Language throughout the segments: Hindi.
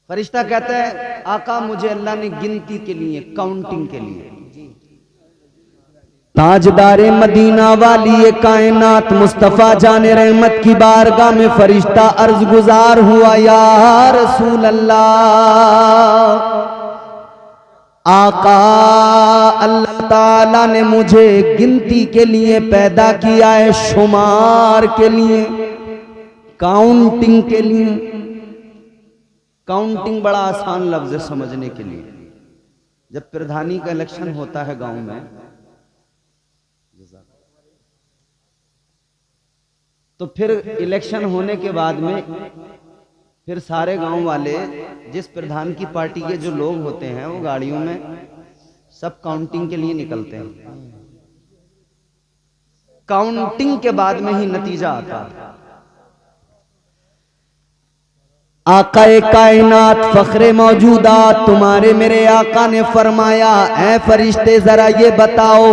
फरिश्ता कहता है आका मुझे अल्लाह ने गिनती के लिए, काउंटिंग के लिए। ताजदारे मदीना वाली ये कायनात मुस्तफा जाने रहमत की बारगाह में फरिश्ता अर्ज गुजार हुआ, या रसूल अल्लाह, आका अल्लाह ताला ने मुझे गिनती के लिए पैदा किया है, शुमार के लिए, काउंटिंग के लिए। काउंटिंग बड़ा आसान लफ्ज है समझने के लिए। जब प्रधानी का इलेक्शन होता है गांव में, तो फिर इलेक्शन होने के बाद में फिर सारे गांव वाले, जिस प्रधान की पार्टी के जो लोग होते हैं, वो गाड़ियों में सब काउंटिंग के लिए निकलते हैं। काउंटिंग के बाद में ही नतीजा आता है। आकाए कायनात फख्रे मौजूदात तुम्हारे मेरे आका ने फरमाया, ऐ फरिश्ते जरा ये बताओ,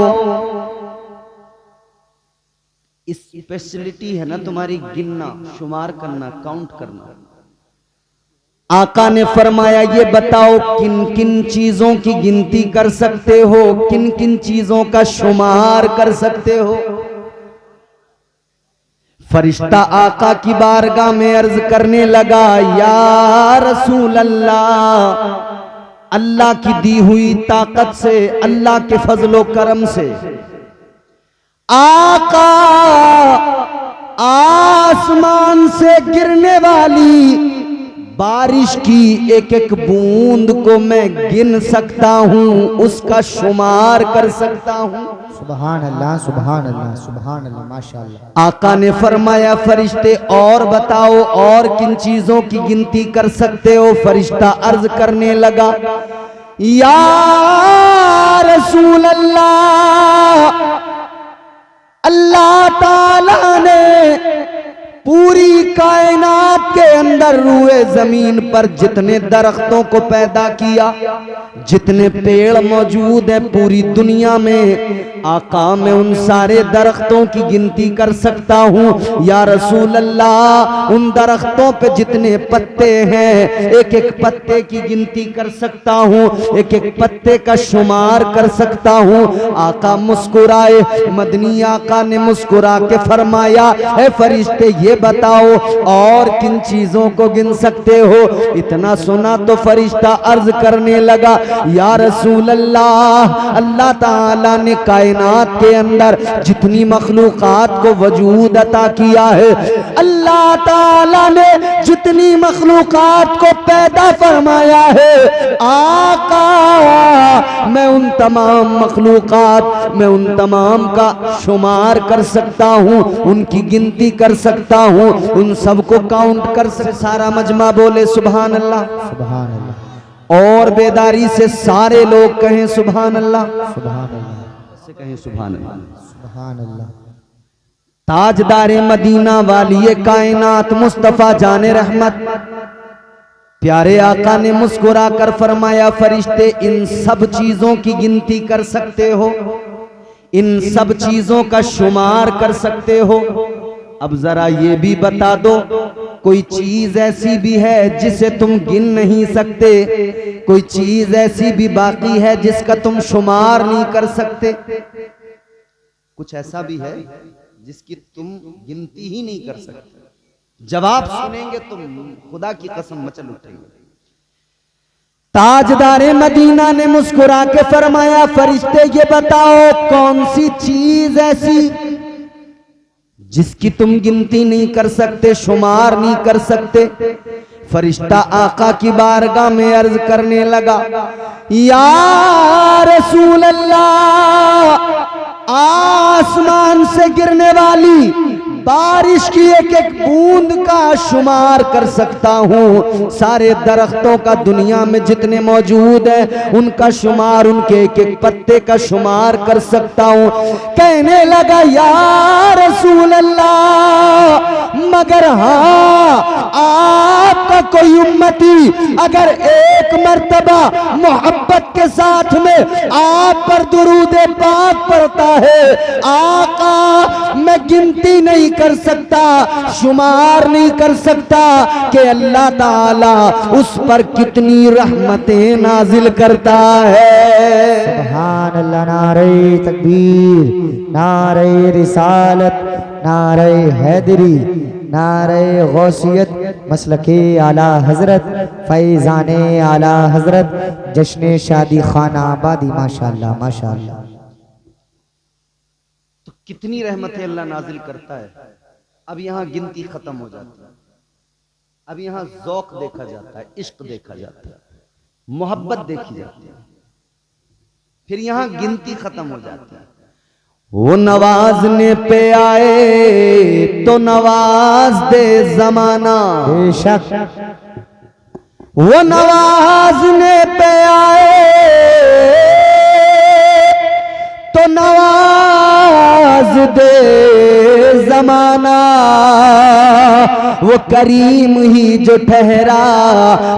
स्पेशलिटी है ना तुम्हारी गिनना, शुमार करना, काउंट करना। आका ने फरमाया ये बताओ किन किन चीजों की गिनती कर सकते हो, किन किन चीजों का शुमार कर सकते हो। फरिश्ता आका की बारगाह में अर्ज करने लगा, या रसूल अल्लाह, अल्लाह की दी हुई ताकत से, अल्लाह के फजलो करम से आका आसमान से गिरने वाली बारिश की एक एक बूंद को मैं गिन सकता हूं, उसका शुमार कर सकता हूं। सुभान अल्लाह, सुभान अल्लाह, सुभान अल्लाह, माशाअल्लाह। आका ने फरमाया फरिश्ते और बताओ, और किन चीजों की गिनती कर सकते हो। फरिश्ता अर्ज करने लगा, या रसूल अल्लाह, अल्लाह ताला ने पूरी कायनात के अंदर रूए जमीन पर जितने दरख्तों को पैदा किया, जितने पेड़ मौजूद हैं पूरी दुनिया में, आका मैं उन सारे दरख्तों की गिनती कर सकता हूँ। या रसूल अल्लाह, उन दरख्तों पे जितने पत्ते हैं एक एक पत्ते की गिनती कर सकता हूँ, एक एक पत्ते का शुमार कर सकता हूँ। आका मुस्कुराए, मदनी आका ने मुस्कुरा के फरमाया, है फरिश्ते ये बताओ और किन चीजों को गिन सकते हो। इतना सुना तो फरिश्ता अर्ज करने लगा, या रसूल अल्लाह, अल्लाह ताला ने कायनात के अंदर जितनी मखलूकात को वजूद अता किया है, अल्लाह ताला ने जितनी मखलूकात को पैदा फरमाया है, आका मैं उन तमाम मखलूकात, मैं उन तमाम का शुमार कर सकता हूँ, उनकी गिनती कर सकता हूँ, उन सबको काउंट कर सकता। सारा मजमा बोले सुभान अल्लाह, सुभान अल्लाह। और बेदारी से सारे लोग कहें सुभान अल्लाह, सुभान अल्लाह, से कहें सुभान अल्लाह, सुभान अल्लाह। ताजदारे मदीना वाली कायनात मुस्तफा जाने रहमत प्यारे आका ने मुस्कुरा कर फरमाया, फरिश्ते इन सब चीजों की गिनती कर सकते हो, इन सब चीजों का शुमार कर सकते हो। अब जरा ये भी बता दो, कोई चीज ऐसी भी है जिसे तुम गिन नहीं सकते, कोई चीज ऐसी भी बाकी है जिसका तुम शुमार नहीं कर सकते। कुछ ऐसा भी है जिसकी तुम गिनती ही नहीं कर सकते। जवाब सुनेंगे तुम खुदा की कसम मचल उठेंगे। ताजदारे मदीना ने मुस्कुरा के फरमाया, फरिश्ते ये बताओ कौन सी चीज ऐसी जिसकी तुम गिनती नहीं कर सकते, शुमार नहीं कर सकते। फरिश्ता आका की बारगाह में अर्ज करने लगा, या रसूल अल्लाह, आसमान से गिरने वाली बारिश की एक एक बूंद का शुमार कर सकता हूँ, सारे दरख्तों का दुनिया में जितने मौजूद हैं उनका शुमार, उनके एक एक पत्ते का शुमार कर सकता हूँ। कहने लगा, या रसूल अल्लाह, मगर हाँ, आपका कोई उम्मती अगर एक मर्तबा मोहब्बत के साथ में आप पर दुरूद पाक पढ़ता है, आका मैं गिनती नहीं नहीं कर सकता, शुमार नहीं कर सकता कि अल्लाह ताला उस पर कितनी रहमतें नाजिल करता है। सुभान अल्लाह। नारे तकबीर, नारे रिसालत, नारे हैदरी, नारे गौसियत, मसलके आला हजरत, फैजाने आला हजरत, जश्न शादी खाना आबादी। माशाअल्लाह माशाअल्लाह। तो कितनी रहमतें अल्लाह नाजिल करता है। अब यहाँ गिनती खत्म हो जाती है, अब यहाँ ज़ौक देखा जाता है, इश्क देखा जाता है, मोहब्बत देखी जाती है, फिर यहाँ गिनती खत्म हो जाती है। वो नवाजने पे आए तो नवाज दे जमाना, बेशक। वो नवाजने पे आए तो नवाज दे जमाना, वो करीम ही जो ठहरा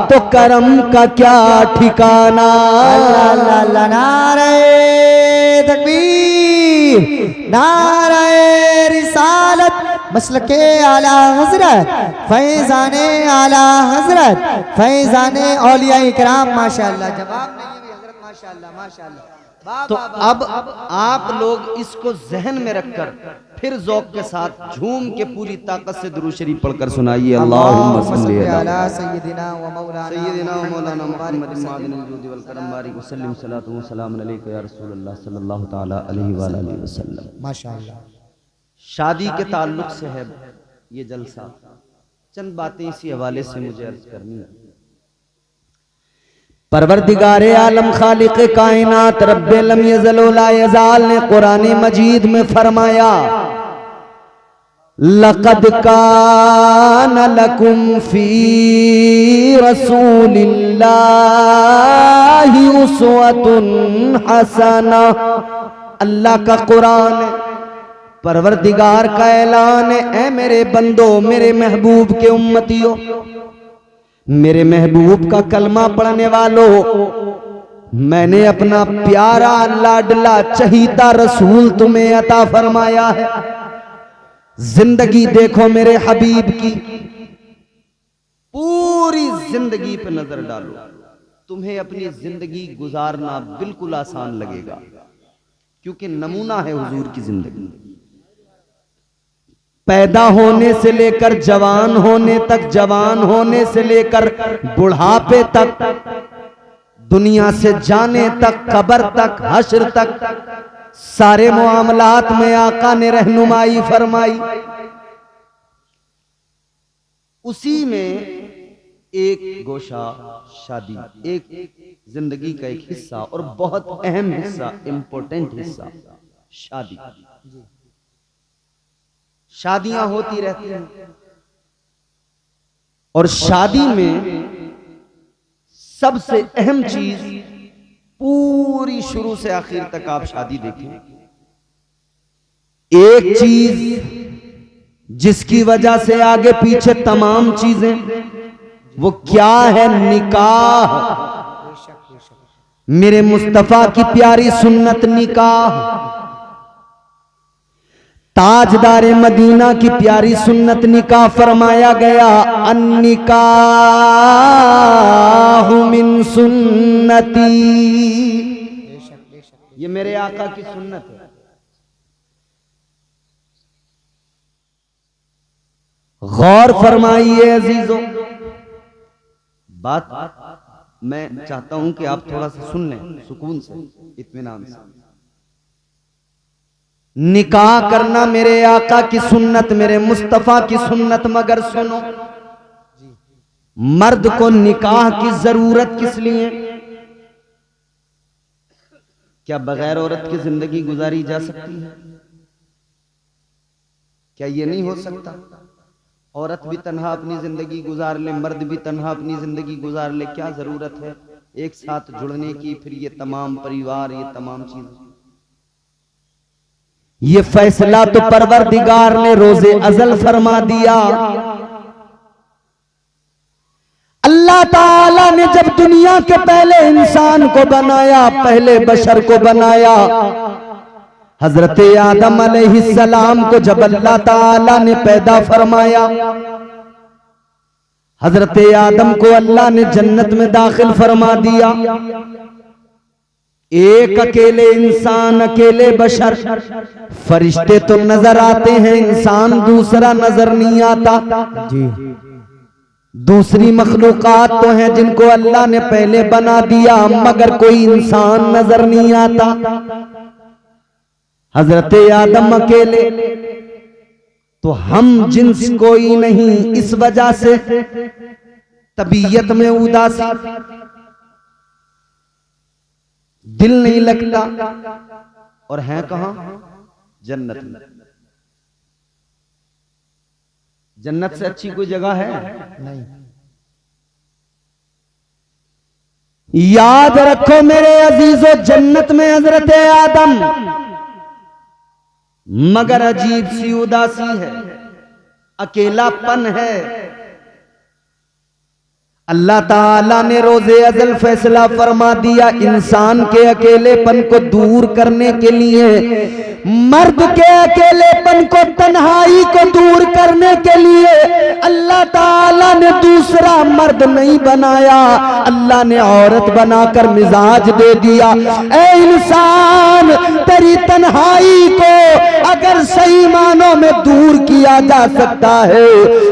तो करम का क्या ठिकाना। अल्लाह अल्लाह। नारे तकबीर, नारे रिसालत, मसलके आला हजरत, फैजाने आला हजरत, फैजाने औलिया इकराम। माशाअल्लाह। जवाब नहीं भी हजरत। माशाअल्लाह माशाअल्लाह। तो अब आप लोग इसको जहन में रखकर फिर ज़ौक़ के साथ झूम के पूरी ताकत से दुरूद शरीफ पढ़कर सुनाइए। अल्लाहुम्मा सल्ली अला सय्यिदिना व मौलाना मुहम्मद मादिनिल जुदी वल करम बारिक वसल्लम सलातु व सलाम अलैका या रसूलल्लाह सल्लल्लाहु तआला अलैहि व आलिहि वसल्लम। माशाअल्लाह। शादी के ताल्लुक से है ये जलसा। चंद बातें इसी हवाले से मुझे अर्ज करनी है। परवरदिगारे आलम खालिक़े कायनात रब्बे लम यज़ल व ला यज़ाल ने कुरान मजीद में फरमाया, लक़द कान लकुम फी रसूलिल्लाहि उस्वतुन हसना। अल्लाह का कुरान है, परवरदिगार का ऐलान है, ऐ मेरे बंदो, मेरे महबूब के उम्मतियों, मेरे महबूब का कलमा पढ़ने वालों, मैंने अपना प्यारा लाडला चहीता रसूल तुम्हें अता फरमाया है। जिंदगी देखो मेरे हबीब की, पूरी जिंदगी पे नजर डालो, तुम्हें अपनी जिंदगी गुजारना बिल्कुल आसान लगेगा, क्योंकि नमूना है हुजूर की जिंदगी। पैदा होने से लेकर जवान होने तक, जवान होने से लेकर बुढ़ापे तक, दुनिया से जाने तक, कब्र तक, हश्र तक, सारे मामलात में आका ने रहनुमाई फरमाई। उसी में एक गोशा शादी, एक जिंदगी का एक हिस्सा और बहुत अहम हिस्सा, इंपॉर्टेंट हिस्सा शादी। शादियां होती रहती हैं और शादी में सबसे अहम चीज, पूरी शुरू से आखिर तक आप शादी देखें, एक चीज जिसकी वजह से आगे पीछे तमाम चीजें, वो क्या है? निकाह। मेरे मुस्तफा की प्यारी सुन्नत निकाह, ताजदारे मदीना की प्यारी सुन्नत निकाह फरमाया गया, अन्निकाहु मिन सुन्नती, ये मेरे आका की सुन्नत है। गौर फरमाइए अजीजों, बात मैं चाहता हूं कि आप थोड़ा सा सुन लें, सुकून से, इत्मीनान से। निकाह करना मेरे आका की सुन्नत, मेरे मुस्तफा की सुन्नत, मगर सुनो, मर्द को निकाह की जरूरत किस लिए? क्या बगैर औरत की जिंदगी गुजारी जा सकती है? क्या ये नहीं हो सकता? औरत भी तन्हा अपनी जिंदगी गुजार ले, मर्द भी तन्हा अपनी जिंदगी गुजार ले, क्या जरूरत है एक साथ जुड़ने की? फिर ये तमाम परिवार, ये तमाम चीजें, ये फैसला तो परवरदिगार ने रोजे अजल फरमा दिया। अल्लाह ताला ने जब दुनिया के पहले इंसान को बनाया, पहले बशर को बनाया, हजरत आदम अलैहिस्सलाम को जब अल्लाह ताला ने पैदा फरमाया, हजरत आदम को अल्लाह ने जन्नत में दाखिल फरमा दिया। एक अकेले इंसान, अकेले बशर, फरिश्ते तो नजर आते हैं, इंसान दूसरा नजर नहीं आता जी। दूसरी मखलूकात तो हैं जिनको अल्लाह ने पहले बना दिया, मगर कोई इंसान नजर नहीं आता। हजरत आदम अकेले, तो हम जिन्स कोई नहीं, इस वजह से तबीयत में उदासी, दिल नहीं लगता, और हैं कहां? जन्नत में। जन्नत से अच्छी कोई जगह है? नहीं। याद रखो मेरे अजीजों, जन्नत में हजरत आदम, मगर अजीब सी उदासी है, अकेलापन है। अल्लाह ताला ने रोजे अज़ल फैसला फरमा दिया, इंसान के अकेलेपन को दूर करने के लिए, मर्द के अकेलेपन को, तन्हाई को दूर करने के लिए अल्लाह ताला ने दूसरा मर्द नहीं बनाया, अल्लाह ने औरत बनाकर मिजाज दे दिया। ए इंसान, तेरी तन्हाई को अगर सही मानों में दूर किया जा सकता है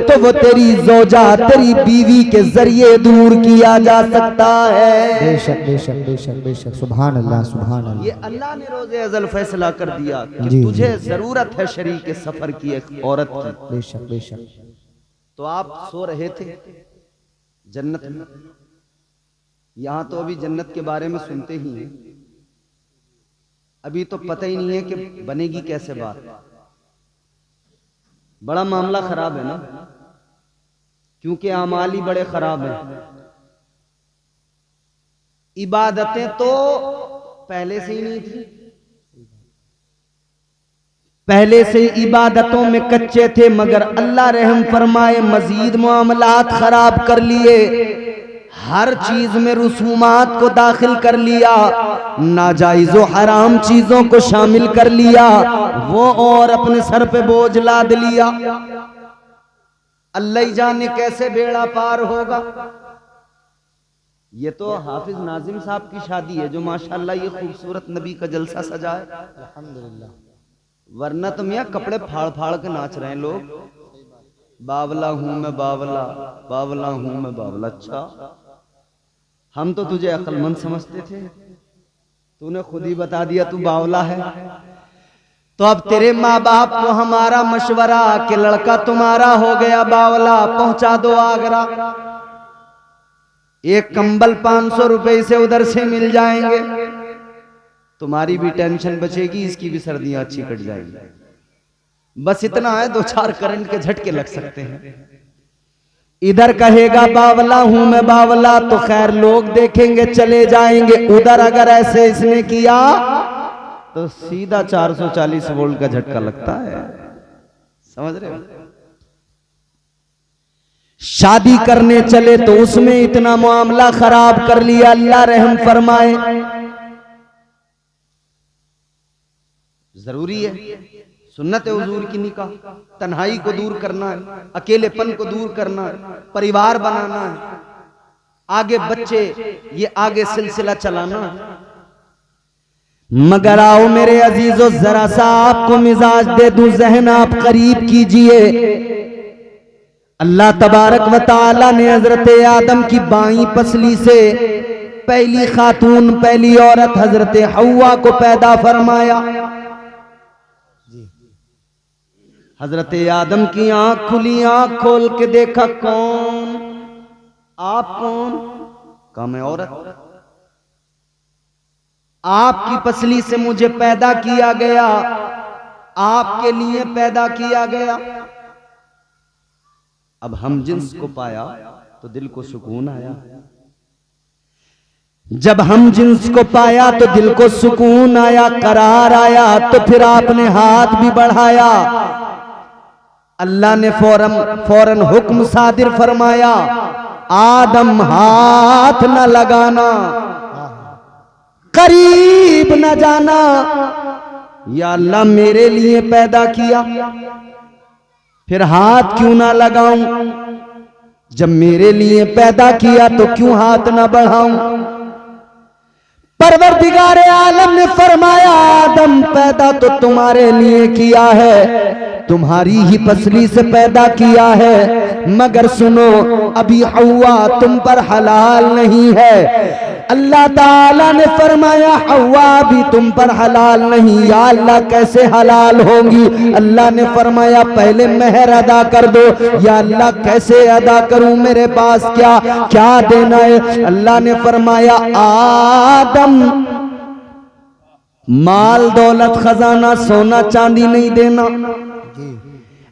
तो वो तेरी ज़ौजा, तेरी बीवी के जरिए दूर किया जा सकता है। बेशक बेशक बेशक बेशक, सुभान अल्लाह सुभान अल्लाह। ये अल्लाह ने रोजे अज़ल फैसला कर दिया कि जी, तुझे जी। जरूरत है शरीक सफर की, एक औरत की। बेशक बेशक। तो आप सो रहे थे जन्नत में, यहां तो अभी जन्नत के बारे में सुनते ही हैं, अभी तो पता ही नहीं है कि बनेगी कैसे बात। बड़ा मामला खराब है ना, क्योंकि अमाल ही बड़े खराब हैं। इबादतें तो पहले से ही नहीं थी, पहले से इबादतों में कच्चे थे, मगर अल्लाह रहम फरमाए मजीद मामलात खराब कर लिए, हर चीज में रसूमात को दाखिल कर लिया, नाजायज व हराम चीजों को शामिल कर लिया, वो और अपने सर पे बोझ लाद लिया। अल्लाह ही जाने कैसे बेड़ा पार होगा। ये तो हाफिज नाजिम साहब की शादी है जो माशाअल्लाह ये खूबसूरत नबी का जलसा सजा है, अल्हम्दुलिल्लाह। वरना तो मियाँ कपड़े फाड़ फाड़ के नाच रहे हैं लोग। बावला हूं मैं बावला, बावला हूं मैं बावला। अच्छा, हम तो तुझे अक्लमंद समझते थे, तूने खुद ही बता दिया तू बावला है। तो अब तेरे माँ बाप को हमारा मशवरा कि लड़का तुम्हारा हो गया बावला, पहुंचा दो आगरा, एक कंबल 500 रुपए से उधर से मिल जाएंगे, तुम्हारी भी टेंशन बचेगी, इसकी भी सर्दियां अच्छी कट जाएगी। बस इतना है, 2-4 करंट के झटके लग सकते हैं। इधर कहेगा बावला हूं मैं बावला, तो खैर लोग देखेंगे चले जाएंगे। उधर अगर ऐसे इसने किया तो सीधा 440 वोल्ट का झटका लगता है, समझ रहे हो। शादी करने चले तो उसमें इतना मामला खराब कर लिया, अल्लाह रहम फरमाए। जरूरी है, सुन्नत है हुजूर की निकाह, तन्हाई को दूर करना है, अकेलेपन को दूर करना है, परिवार बनाना है, आगे बच्चे, ये आगे सिलसिला चलाना है। मगर आओ मेरे अजीजों, जरा सा आपको मिजाज दे दूं, जहन आप करीब कीजिए। अल्लाह तबारक व तआला ने हजरत आदम की बाईं पसली से पहली खातून, पहली औरत हजरत हव्वा को पैदा फरमाया। हजरत आदम की आंख खुली, आंख खोल के देखा, कौन? आप कौन? कहा मैं औरत। आपकी पसली से मुझे पैदा किया गया, आपके लिए पैदा किया गया। अब हम जिन्स को पाया तो दिल को सुकून आया, जब हम जिन्स को पाया तो दिल को सुकून आया, करार आया। तो फिर आपने हाथ भी बढ़ाया, अल्लाह ने फौरन हुक्म सादिर फरमाया, आदम हाथ न लगाना, करीब न जाना। या अल्लाह मेरे लिए पैदा किया, फिर हाथ क्यों ना लगाऊं? जब मेरे लिए पैदा किया तो क्यों हाथ ना बढ़ाऊं? परवरदिगार आलम ने फरमाया आदम पैदा तो तुम्हारे लिए किया है, तुम्हारी ही पसली से पैदा किया है, मगर सुनो अभी हव्वा तुम पर हलाल नहीं है। अल्लाह ताला ने फरमाया हव्वा भी तुम पर हलाल नहीं। या अल्लाह कैसे हलाल होंगी? अल्लाह ने फरमाया पहले मेहर अदा कर दो। या अल्लाह कैसे अदा करूं, मेरे पास क्या क्या देना है? अल्लाह ने फरमाया आदम माल दौलत खजाना सोना चांदी नहीं देना।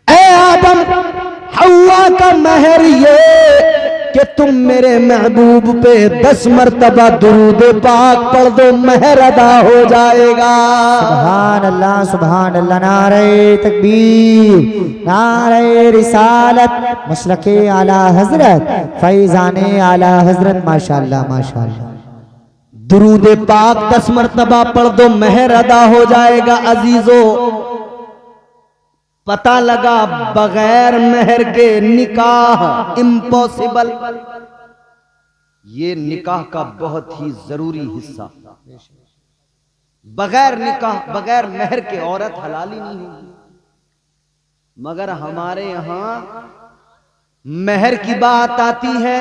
ए आदम हव्वा का मेहर ये कि तुम मेरे महबूब पे 10 मरतबा दुरूद पाक पढ़ दो, मेहर अदा हो जाएगा। सुभान अल्लाह, नारे तकबीर, नारे रिसालत, मशरक़े आला हजरत, फैज़ाने आला हजरत, माशाअल्लाह माशाअल्लाह। दुरूद पाक 10 मरतबा पढ़ दो, मेहर अदा हो जाएगा। अजीजों पता लगा बगैर मेहर के निकाह इम्पॉसिबल। ये निकाह का बहुत ही जरूरी हिस्सा। बगैर निकाह बगैर मेहर के औरत हलाल ही नहीं होगी। मगर हमारे यहां मेहर की बात आती है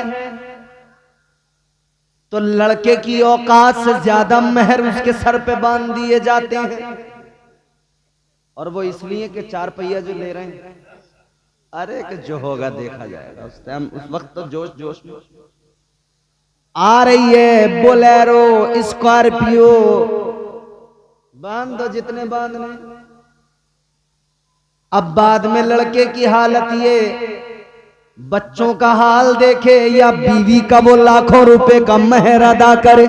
तो लड़के की औकात से ज्यादा मेहर उसके सर पे बांध दिए जाते हैं। और वो इसलिए कि 4 पहिया जो ले रहे हैं, अरे कि जो होगा देखा जाएगा। उस टाइम उस वक्त तो जोश जोश में आ रही है बोलेरो स्कॉर्पियो, बांध दो जितने बांधने। अब बाद में लड़के की हालत ये, बच्चों का हाल देखे या बीवी का वो लाखों रुपए का मेहर अदा करे।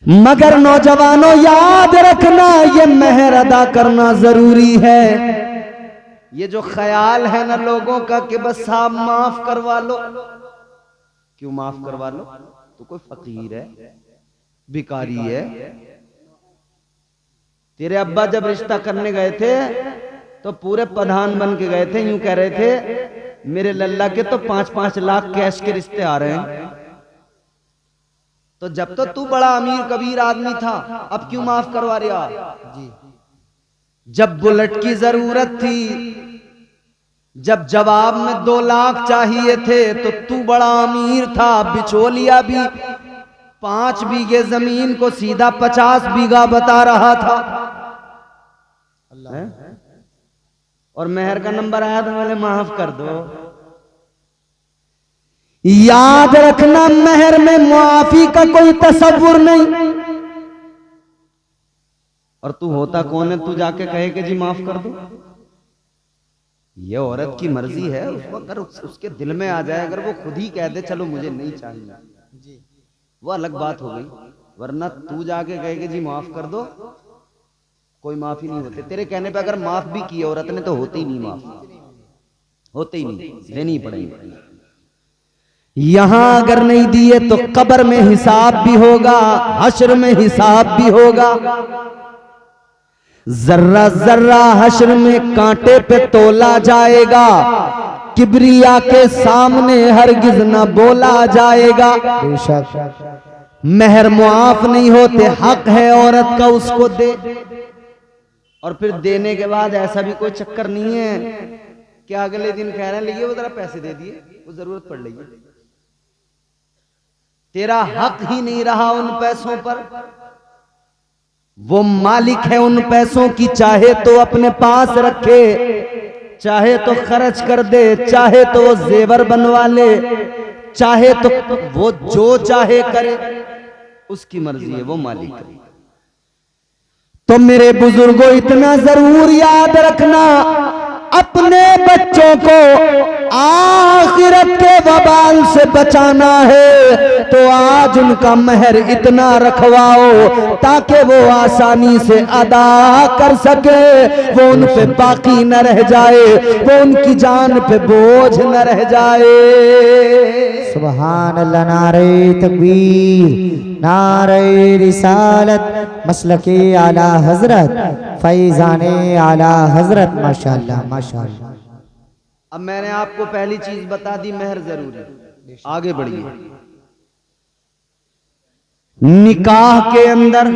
मगर नौजवानों याद रखना ये मेहर अदा करना जरूरी है। ये जो ख्याल है ना लोगों का कि बस साहब माफ करवा लो, क्यों माफ करवा लो? तो कोई फकीर है, भिखारी है। तेरे अब्बा जब रिश्ता करने गए थे तो पूरे प्रधान बन के गए थे, यूं कह रहे थे मेरे लल्ला के तो 5-5 लाख कैश के रिश्ते आ रहे हैं। तो जब तो तू बड़ा अमीर कबीर आदमी था, अब क्यों माफ करवा रहा? जब बुलेट की जरूरत थी, जब जवाब में 2 लाख चाहिए थे तो तू बड़ा अमीर था, बिचौलिया भी 5 बीघे जमीन को सीधा 50 बीघा बता रहा था। और मेहर का नंबर आया तो बोले माफ कर दो। याद रखना मेहर में मुआफी का कोई तसव्वुर नहीं। और तू होता कौन है तू जाके कहे कि जी माफ कर दो? ये औरत की मर्जी है। उसको अगर उसके दिल में आ जाए, अगर वो खुद ही कह दे चलो मुझे नहीं चाहिए, वो अलग बात हो गई। वरना तू जाके कहे कि जी माफ कर दो, कोई माफी नहीं होते। तेरे कहने पे अगर माफ भी किया औरत ने तो होते ही नहीं, माफ होते ही नहीं, देनी ही पड़ेगी। यहां अगर नहीं दिए तो कब्र में हिसाब भी होगा, हश्र में हिसाब भी होगा। जर्रा जर्रा हश्र में कांटे पे तोला जाएगा, किबरिया के सामने हरगिज न बोला जाएगा। मेहर मुआफ नहीं होते, हक है औरत का उसको दे। और फिर देने के बाद ऐसा भी कोई चक्कर नहीं है कि अगले दिन कह रहे हैं लीजिए वो जरा पैसे दे दिए, वो जरूरत पड़ रही है। तेरा हक ही नहीं रहा उन पैसों पर। वो मालिक है उन पैसों की, चाहे तो अपने पास रखे, चाहे तो खर्च कर दे, चाहे तो वो जेवर बनवा ले, चाहे तो वो जो चाहे करे, उसकी मर्जी है, वो मालिक है। तो मेरे बुजुर्गों इतना जरूर याद रखना, अपने बच्चों को आखिरत के वबाल से बचाना है तो आज उनका मेहर इतना रखवाओ ताकि वो आसानी से अदा कर सके, वो उन पे बाकी न रह जाए, वो उनकी जान पे बोझ न रह जाए। सुभान अल्लाह, नारे तकबीर, नारे रिसालत, मसलके आला हजरत फैजाने आला हजरत माशाअल्लाह माशाअल्लाह। अब मैंने आपको पहली चीज बता दी, मेहर जरूरी। आगे बढ़िए। निकाह के अंदर,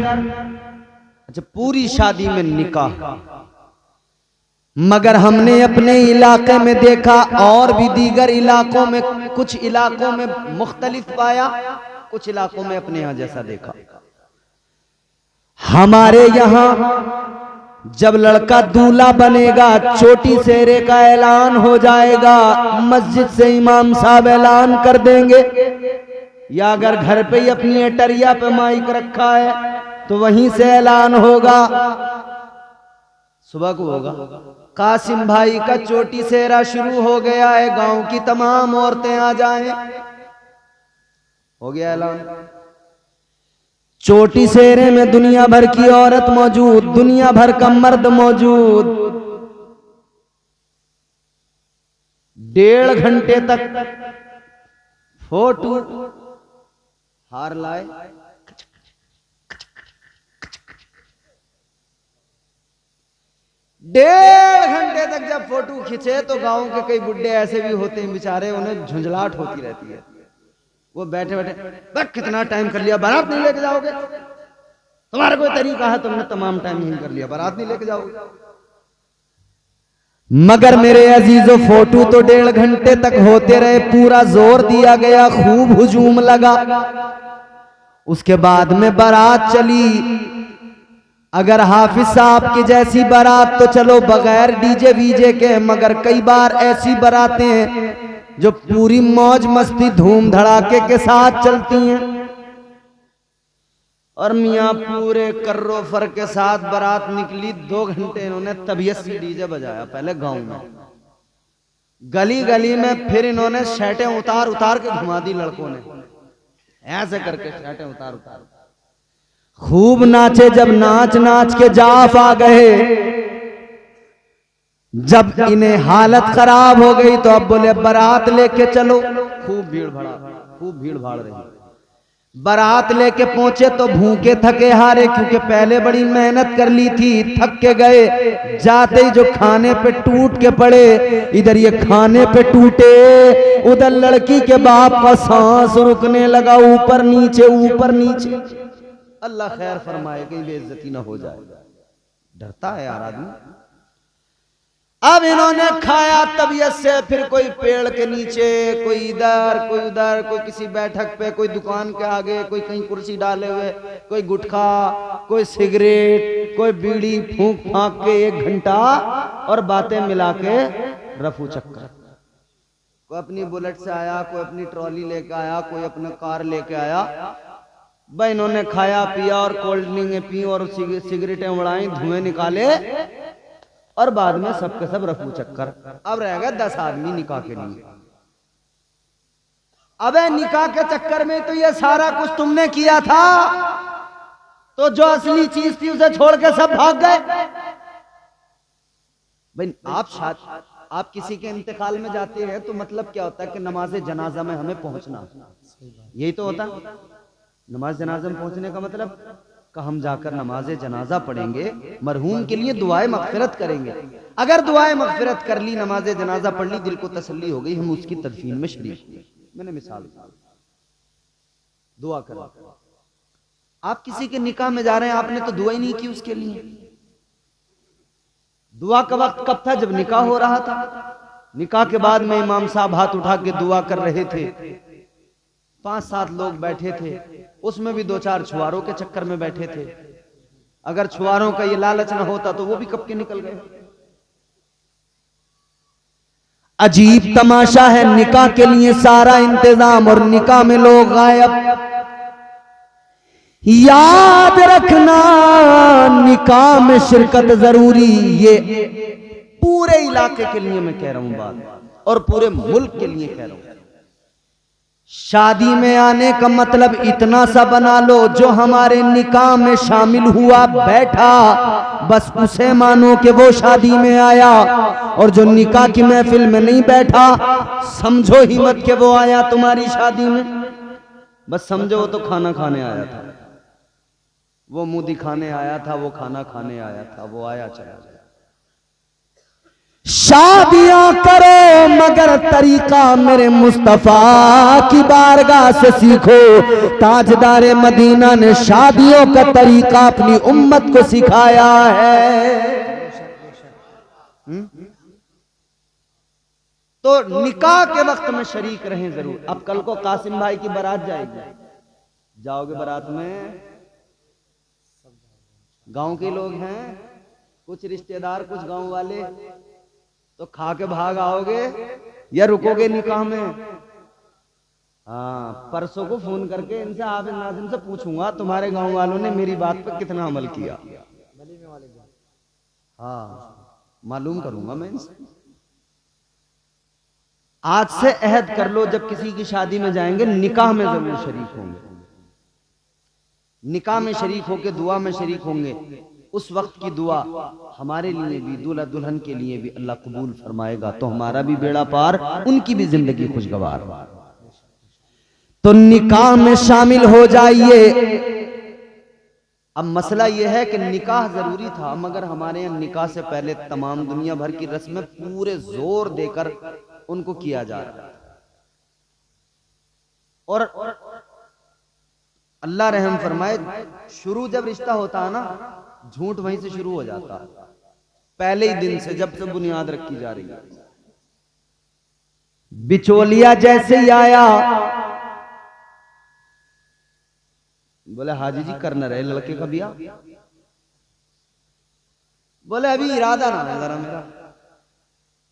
अच्छा पूरी शादी में निकाह, मगर हमने अपने इलाके में देखा और भी दीगर इलाकों में, कुछ इलाकों में मुख्तलिफ पाया, कुछ इलाकों में अपने यहां जैसा देखा। हमारे यहां जब लड़का दूल्हा बनेगा, चोटी सेहरे का ऐलान हो जाएगा, मस्जिद से इमाम साहब ऐलान कर देंगे, या अगर घर पे ही अपनी एटरिया पे माइक रखा है तो वहीं से ऐलान होगा, सुबह को होगा, कासिम भाई का चोटी सेहरा शुरू हो गया है, गांव की तमाम औरतें आ जाएं, हो गया ऐलान। चोटी सेहरे में दुनिया भर की औरत मौजूद, दुनिया भर का मर्द मौजूद, 1.5 घंटे तक फोटो, हार लाए, 1.5 घंटे तक जब फोटो खींचे तो गांव के कई बुड्ढे ऐसे भी होते हैं बेचारे, उन्हें झुंझलाहट होती रहती है, वो बैठे बैठे बस कितना टाइम कर लिया, बारात नहीं लेके जाओगे, तुम्हारा कोई तरीका है, तुमने तमाम टाइम नहीं कर लिया, बारात नहीं लेके जाओगे। मगर मेरे अजीजों, फोटो तो 1.5 घंटे तक होते रहे, पूरा जोर दिया गया, खूब हुजूम लगा। उसके बाद में बारात चली। अगर हाफिज साहब की जैसी बारात तो चलो बगैर डीजे वीजे के, मगर कई बार ऐसी बारातें हैं जो पूरी मौज मस्ती धूम धड़ाके के साथ चलती हैं, और मियाँ पूरे कर्रो फर के साथ बारात निकली, 2 घंटे इन्होंने तबीयत से डीजे बजाया, पहले गांव में, गली गली में, फिर इन्होंने शर्टें उतार उतार के घुमा दी लड़कों ने, ऐसे करके शर्टें उतार उतार खूब नाचे। जब नाच नाच के जाफ आ गए, जब इन्हें हालत खराब हो गई तो अब बोले बारात लेके चलो, खूब भीड़ भाड़ रही। बारात लेके पहुंचे तो भूखे थके हारे, क्योंकि पहले बड़ी मेहनत कर ली थी, थक के गए, जाते ही जो खाने पे टूट के पड़े, इधर ये खाने पे टूटे, उधर लड़की के बाप का सांस रुकने लगा, ऊपर नीचे। अल्लाह खैर फरमाए कहीं बेइज्जती ना हो जाए, डरता है यार आदमी। अब इन्होंने खाया तबीयत से, फिर कोई पेड़ के नीचे, कोई इधर कोई उधर, कोई किसी बैठक पे, कोई दुकान के आगे, कोई कहीं कुर्सी डाले हुए, कोई गुटखा, कोई सिगरेट, कोई बीड़ी फूंक फांक के 1 घंटा, और बातें मिला के रफू चक्कर। कोई अपनी बुलेट से आया, कोई अपनी ट्रॉली लेके आया, कोई अपना कार लेके आया। भाई इन्होंने खाया पिया और कोल्ड ड्रिंक पी और सिगरेटें उड़ाई, धुएं निकाले, और बाद में सबके सब रफू चक्कर। अब रह गए 10 आदमी निकाह के लिए। अबे निकाह के चक्कर में तो ये सारा कुछ तुमने किया था, तो जो असली चीज थी उसे छोड़ के सब भाग गए। भाई आप किसी के इंतकाल में जाते हैं तो मतलब क्या होता है कि नमाज जनाजा में हमें पहुंचना, यही तो होता। नमाज जनाजा में पहुंचने का मतलब कि हम जाकर नमाज जनाजा पढ़ेंगे, मरहूम के लिए दुआए मगफिरत करेंगे। अगर दुआए मगफिरत कर ली, नमाज जनाजा पढ़ ली, दिल को तसल्ली हो गई, हम उसकी तदफीन में शरीक। मैंने मिसाल दुआ करा। आप किसी के निकाह में जा रहे हैं, आपने तो दुआ ही नहीं की उसके लिए। दुआ का वक्त कब था? जब निकाह हो रहा था। निकाह के बाद में इमाम साहब हाथ उठा के दुआ कर रहे थे, 5-7 लोग बैठे थे, उसमें भी 2-4 छुआरों के चक्कर में बैठे थे। अगर छुआरों का ये लालच ना होता तो वो भी कब के निकल गए। अजीब तमाशा है, निकाह के लिए सारा इंतजाम और निकाह में लोग गायब। याद रखना, निकाह में शिरकत जरूरी। ये पूरे इलाके के लिए मैं कह रहा हूं बात, और पूरे मुल्क के लिए कह रहा हूं। शादी में आने का मतलब इतना सा बना लो, जो हमारे निकाह में शामिल हुआ बैठा, बस उसे मानो कि वो शादी में आया। और जो निकाह की महफिल में नहीं बैठा, समझो ही मत कि वो आया तुम्हारी शादी में, बस समझो वो तो खाना खाने आया था। वो मुंह दिखाने आया था, वो खाना खाने आया था, वो आया चला गया। शादियां करो मगर तरीका मेरे मुस्तफा की बारगाह से सीखो। ताजदारे मदीना ने शादियों का तरीका अपनी उम्मत को सिखाया है। तो निकाह के वक्त में शरीक रहें जरूर। अब कल को कासिम भाई की बारात जाएगी, जाओगे बारात में, गांव के लोग हैं, कुछ रिश्तेदार, कुछ गांव वाले, तो खा के भाग आओगे या रुकोगे निकाह में? हाँ, परसों को फोन करके इनसे हाफिज नाजिम से पूछूंगा तुम्हारे गांव वालों ने मेरी बात पर कितना अमल किया। हाँ, मालूम करूंगा मैं इनसे। आज से अहद कर लो, जब किसी की शादी में जाएंगे निकाह में जरूर शरीक होंगे, निकाह में शरीक होके दुआ में शरीक होंगे। उस वक्त की दुआ हमारे लिए भी, दूल्हा दुल्हन के लिए भी अल्लाह कबूल फरमाएगा, तो हमारा भी बेड़ा पार, उनकी भी जिंदगी खुशगवार। तो निकाह में शामिल हो जाइए। अब मसला यह है कि निकाह जरूरी था, मगर हमारे यहाँ निकाह से पहले तमाम दुनिया भर की रस्में पूरे जोर देकर उनको किया जा रहा है। और अल्लाह रहम फरमाए, शुरू जब रिश्ता होता है ना, झूठ वहीं से शुरू हो जाता है, पहले ही दिन से, जब से बुनियाद रखी जा रही है। बिचौलिया जैसे ही आया, बोले हाजी जी कर न रहे लड़के का बिया? बोले अभी इरादा ना है जरा मेरा,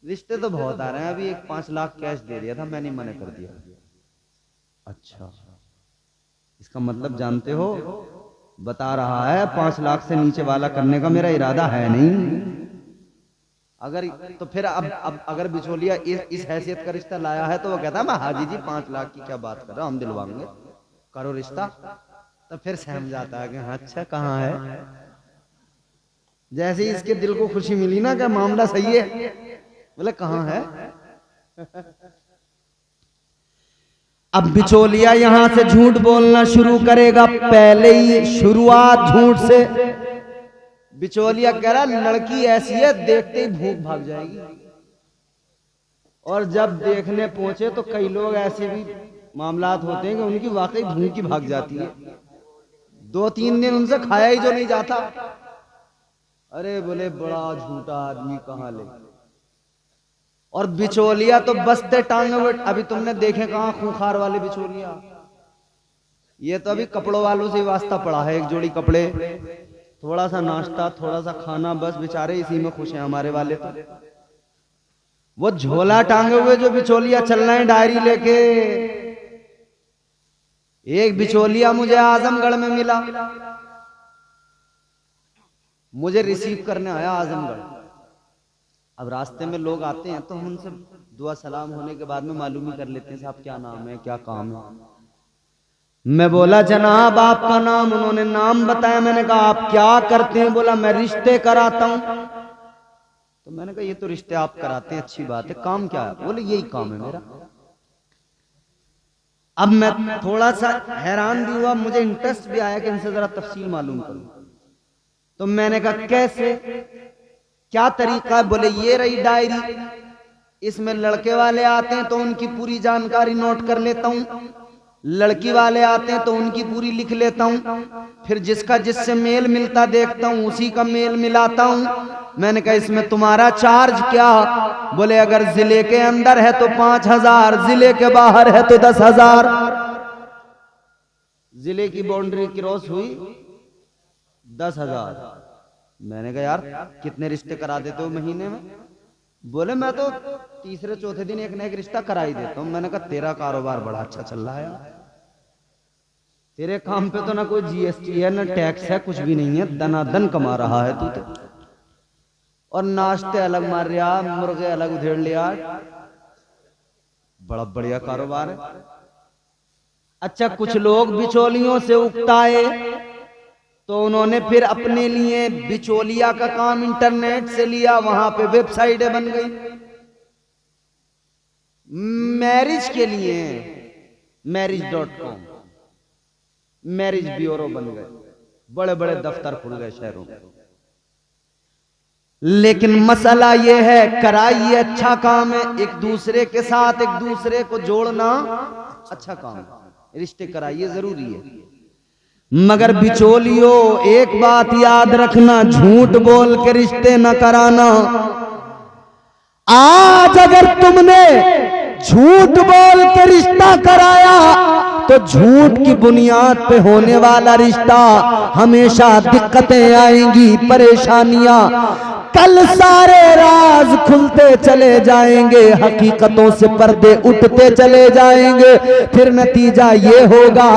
रिश्ते तो बहुत आ रहे हैं, अभी एक 5 लाख कैश दे दिया था, मैंने मना कर दिया। अच्छा, इसका मतलब जानते हो? बता रहा है 5 लाख से नीचे वाला करने का मेरा इरादा है नहीं। अगर तो फिर अब अगर बिचौलिया इस हैसियत का रिश्ता लाया है, तो वो कहता है मैं हाजी जी 5 लाख की क्या बात कर रहा हूं, हम दिलवाएंगे, करो रिश्ता। तो फिर सहम जाता है कि अच्छा कहाँ है। जैसे ही इसके दिल को खुशी मिली ना कि मामला सही है, बोले कहाँ है। अब बिचौलिया यहां से झूठ बोलना शुरू करेगा, पहले ही शुरुआत झूठ से। बिचौलिया कह रहा लड़की ऐसी है, देखते ही भूख भाग जाएगी। और जब देखने पहुंचे तो कई लोग ऐसे भी मामलात होते हैं कि उनकी वाकई भूख ही भाग जाती है, 2-3 दिन उनसे खाया ही जो नहीं जाता। अरे बोले बड़ा झूठा आदमी कहाँ ले। और बिचौलिया तो बसते टांगे, अभी तुमने देखे कहां खूंखार वाले बिचौलिया, ये तो अभी कपड़ों वालों से वास्ता पड़ा है, एक जोड़ी कपड़े, थोड़ा सा नाश्ता, थोड़ा सा खाना, बस बेचारे इसी में खुश हैं हमारे वाले। तो वो झोला टांगे हुए जो बिचौलिया चल रहे हैं डायरी लेके। एक बिचौलिया मुझे आजमगढ़ में मिला, मुझे रिसीव करने आया आजमगढ़। अब रास्ते में लोग आते हैं तो हम उनसे दुआ सलाम होने के बाद में मालूम ही कर लेते हैं साहब क्या नाम है, क्या काम है। मैं बोला जनाब आपका नाम? उन्होंने नाम बताया। मैंने कहा आप क्या करते हैं? बोला मैं रिश्ते कराता हूं। तो मैंने कहा ये तो रिश्ते आप कराते हैं, अच्छी बात है, काम क्या है? बोले यही काम है मेरा। अब मैं थोड़ा सा हैरान भी हुआ, मुझे इंटरेस्ट भी आया कि इनसे जरा तफसील मालूम करूं। तो मैंने कहा कैसे, क्या तरीका है? बोले ये रही डायरी, इसमें लड़के वाले आते हैं तो उनकी पूरी जानकारी नोट कर लेता हूं, लड़की वाले आते हैं तो उनकी पूरी लिख लेता हूं, फिर जिसका जिससे मेल मिलता देखता हूं उसी का मेल मिलाता हूं। मैंने कहा इसमें तुम्हारा चार्ज क्या? बोले अगर जिले के अंदर है तो 5,000, जिले के बाहर है तो 10,000। जिले की बाउंड्री क्रॉस हुई 10,000। मैंने कहा यार कितने रिश्ते करा देते हो महीने में? बोले मैं तो तीसरे चौथे दिन एक ना एक रिश्ता करा ही देता हूं। मैंने कहा तेरा कारोबार बड़ा अच्छा चल रहा है, तेरे काम पे तो ना कोई जीएसटी है ना टैक्स है, कुछ भी नहीं है, दनादन कमा रहा है तू तो। और नाश्ते अलग मार रहा, मुर्गे अलग उधेड़ लिया, बड़ा बढ़िया कारोबार है। अच्छा कुछ लोग बिचौलियों से उकताए तो उन्होंने फिर अपने लिए बिचौलिया का काम इंटरनेट से लिया, वहां पे वेबसाइटें बन गई मैरिज के लिए, marriage.com, मैरिज ब्यूरो बन गए। बड़े बड़े दफ्तर खुल गए शहरों में। लेकिन मसला ये है, कराइए अच्छा काम है, एक दूसरे के साथ एक दूसरे को जोड़ना अच्छा काम है, रिश्ते कराइए जरूरी है। मगर बिचौलियो एक बात याद रखना, झूठ बोल के रिश्ते न कराना। आज अगर तुमने झूठ बोल के रिश्ता कराया तो झूठ की बुनियाद पे होने वाला रिश्ता हमेशा दिक्कतें आएंगी, परेशानियां। कल सारे राज खुलते चले जाएंगे, हकीकतों से पर्दे उठते चले जाएंगे। फिर नतीजा ये होगा,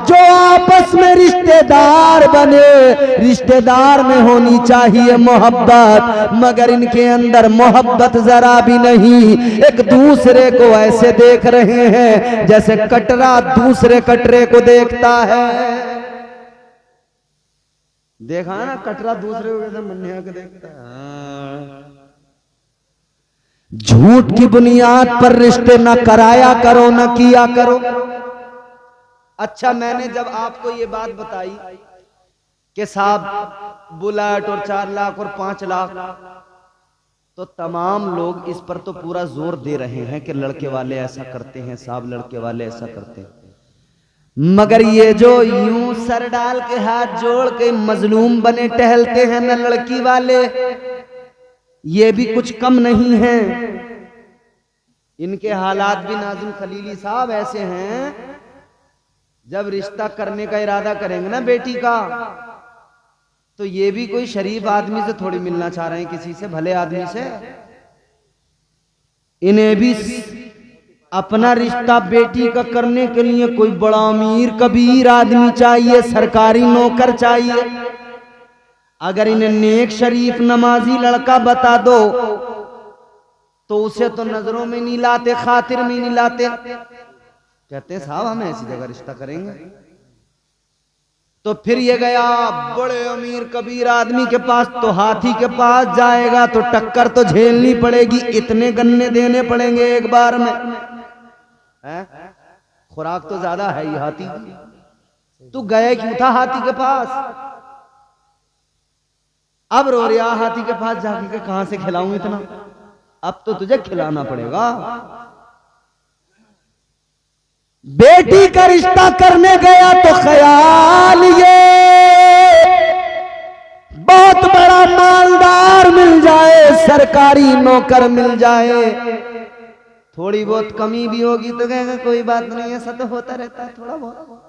जो आपस में रिश्तेदार बने, रिश्तेदार में होनी चाहिए मोहब्बत, मगर इनके अंदर मोहब्बत जरा भी नहीं। एक दूसरे को ऐसे देख रहे हैं जैसे कटरा दूसरे कटरे को देखता है। देखा ना, कटरा दूसरे को कैसे मन्निया को देखता है। झूठ की बुनियाद पर रिश्ते न कराया करो, न किया करो। अच्छा, मैंने जब आपको ये बात बताई कि साहब बुलेट और 4 लाख और 5 लाख, तो तमाम लोग इस पर तो पूरा जोर दे रहे हैं कि लड़के वाले ऐसा करते हैं साहब, लड़के वाले ऐसा करते हैं। मगर ये जो यूं सर डाल के हाथ जोड़ के मजलूम बने टहलते हैं न लड़की वाले, ये भी कुछ कम नहीं है। इनके हालात भी नाज़िम खलीली साहब ऐसे हैं, जब रिश्ता करने का इरादा करेंगे ना बेटी का, तो ये भी कोई शरीफ आदमी से थोड़ी मिलना चाह रहे हैं, किसी से भले आदमी से। इन्हें भी अपना रिश्ता बेटी का करने के लिए कोई बड़ा अमीर कबीर आदमी चाहिए, सरकारी नौकर चाहिए। अगर इन्हें नेक शरीफ नमाजी लड़का बता दो तो उसे तो नजरों में नहीं लाते, खातिर में नहीं लाते। कहते हैं साहब हम ऐसी जगह रिश्ता करेंगे। तो फिर ये गया बड़े अमीर कबीर आदमी के पास, तो हाथी के पास जाएगा तो टक्कर तो झेलनी पड़ेगी, इतने गन्ने देने पड़ेंगे एक बार में। खुराक तो ज्यादा है ये हाथी की। तू गए क्यों था हाथी के पास? अब रो रहा हाथी के पास जाके के कहां से खिलाऊं इतना, अब तो तुझे खिलाना पड़ेगा। बेटी का रिश्ता करने गया तो ख्याल ये बहुत बड़ा मालदार मिल जाए, सरकारी नौकर मिल जाए, थोड़ी बहुत कमी भी होगी तो कहेगा कोई बात नहीं, ऐसा तो होता रहता है थोड़ा बहुत।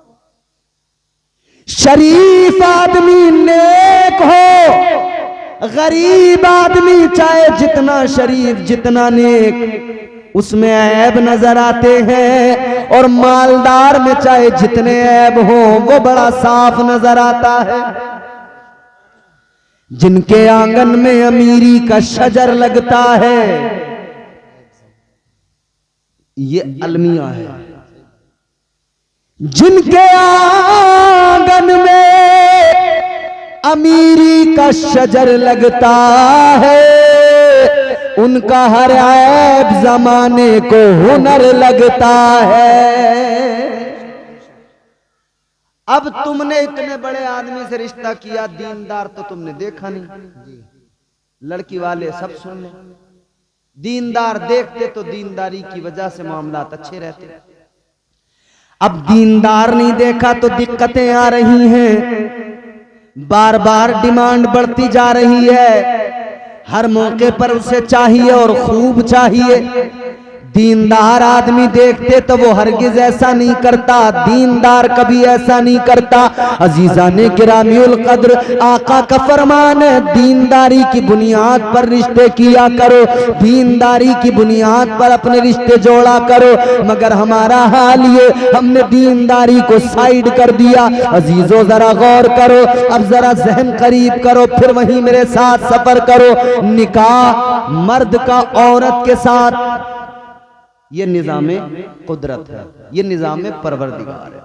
शरीफ आदमी नेक हो, गरीब आदमी चाहे जितना शरीफ जितना नेक, उसमें ऐब नजर आते हैं, और मालदार में चाहे जितने ऐब हो वो बड़ा साफ नजर आता है। जिनके आंगन में अमीरी का शजर लगता है ये अलमिया है, जिनके आंगन में अमीरी का शजर लगता है उनका हर ऐब जमाने को हुनर लगता है। अब तुमने इतने बड़े आदमी से रिश्ता किया, दीनदार तो तुमने देखा नहीं, लड़की वाले सब सुन ले। दीनदार देखते तो दीनदारी की वजह से मामलात अच्छे रहते। अब दीनदार नहीं देखा तो दिक्कतें आ रही हैं, बार बार डिमांड बढ़ती जा रही है, हर मौके पर उसे चाहिए और खूब चाहिए। दीनदार आदमी देखते तो वो हरगिज ऐसा नहीं करता, दीनदार कभी ऐसा नहीं करता। अजीजाने किरामियुल कद्र आका का फरमान है, दीनदारी की बुनियाद पर रिश्ते किया करो, दीनदारी की बुनियाद पर अपने रिश्ते जोड़ा करो। मगर हमारा हाल ये, हमने दीनदारी को साइड कर दिया। अजीजों जरा गौर करो, अब जरा जहन करीब करो, फिर वहीं मेरे साथ सफर करो। निकाह मर्द का औरत के साथ ये निजामे कुदरत है, ये निजामे परवरदिगार है।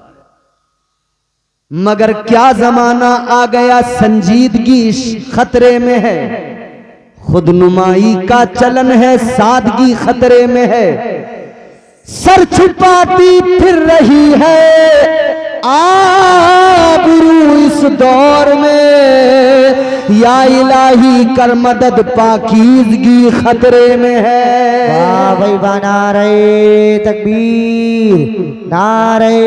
मगर क्या जमाना आ गया, संजीदगी खतरे में है, खुदनुमाई का चलन है, सादगी खतरे में है। सर छुपाती फिर रही है आबरू इस दौर में या इलाही कर मदद पाकीज़गी खतरे में है। वाह भाई वाह, नारे तकबीर, नारे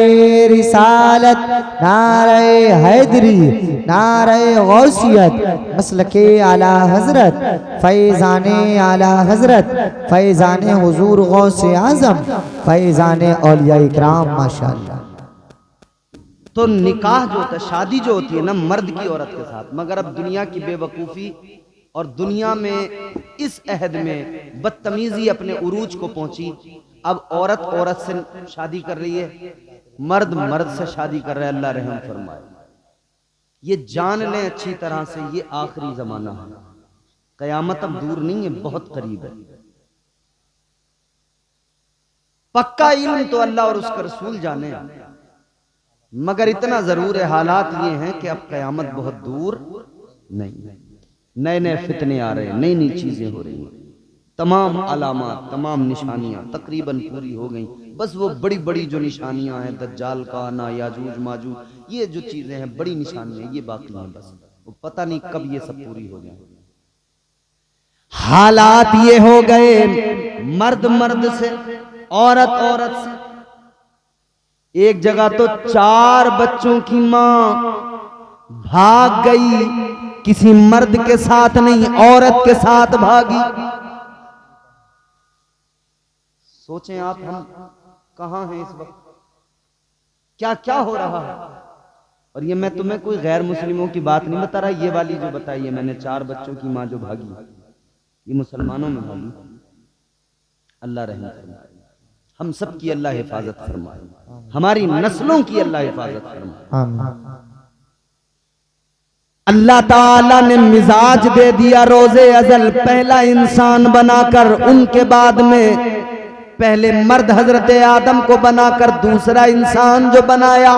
रिसालत, नारे हैदरी, नारे गौसियत, मसलके आला हजरत, फैज़ाने आला हजरत, फैज़ाने हुजूर गौसे आजम, फैज़ाने औलिया इकराम माशाअल्लाह। तो निकाह जो होता है, शादी जो होती है ना मर्द की औरत के साथ, मगर अब दुनिया की बेवकूफ़ी और दुनिया में इस अहद में बदतमीजी अपने उरूज को पहुंची। अब औरत औरत से शादी कर रही है, मर्द मर्द से शादी कर रहा है। अल्लाह रहम फरमाए। ये जान लें अच्छी तरह से, ये आखिरी जमाना है, कयामत अब दूर नहीं है, बहुत करीब है। पक्का इल्म तो अल्लाह और उसका रसूल जाने, मगर इतना जरूर है, हालात ये हैं कि अब कयामत बहुत दूर नहीं। नए नए फितने आ रहे हैं, नई नई चीजें हो रही हैं, तमाम अलामात, तमाम निशानियां तकरीबन पूरी हो गई। बस वो बड़ी बड़ी जो निशानियां हैं, दज्जाल का आना, याजूज माजूज, ये जो चीजें हैं बड़ी निशानियां, ये बाकी हैं। बस वो पता नहीं कब ये सब पूरी हो जाए। हालात ये हो गए, मर्द मर्द से, औरत औरत से। एक जगह तो 4 बच्चों की मां भाग गई, किसी मर्द के साथ नहीं, औरत के साथ भागी। सोचें आप, हम कहां हैं इस वक्त, क्या क्या हो रहा है। और ये मैं तुम्हें कोई गैर मुस्लिमों की बात नहीं बता रहा, ये वाली जो बताई है मैंने, 4 बच्चों की मां जो भागी, ये मुसलमानों में भागी। अल्लाह रहम फरमाए, हम सब की अल्लाह हिफाजत फरमाए, हमारी नस्लों की अल्लाह हिफाजत फरमाए। आमीन। अल्लाह ताला ने मिजाज दे दिया रोजे अजल, पहला इंसान बनाकर, उनके बाद में पहले मर्द हजरत आदम को बनाकर दूसरा इंसान जो बनाया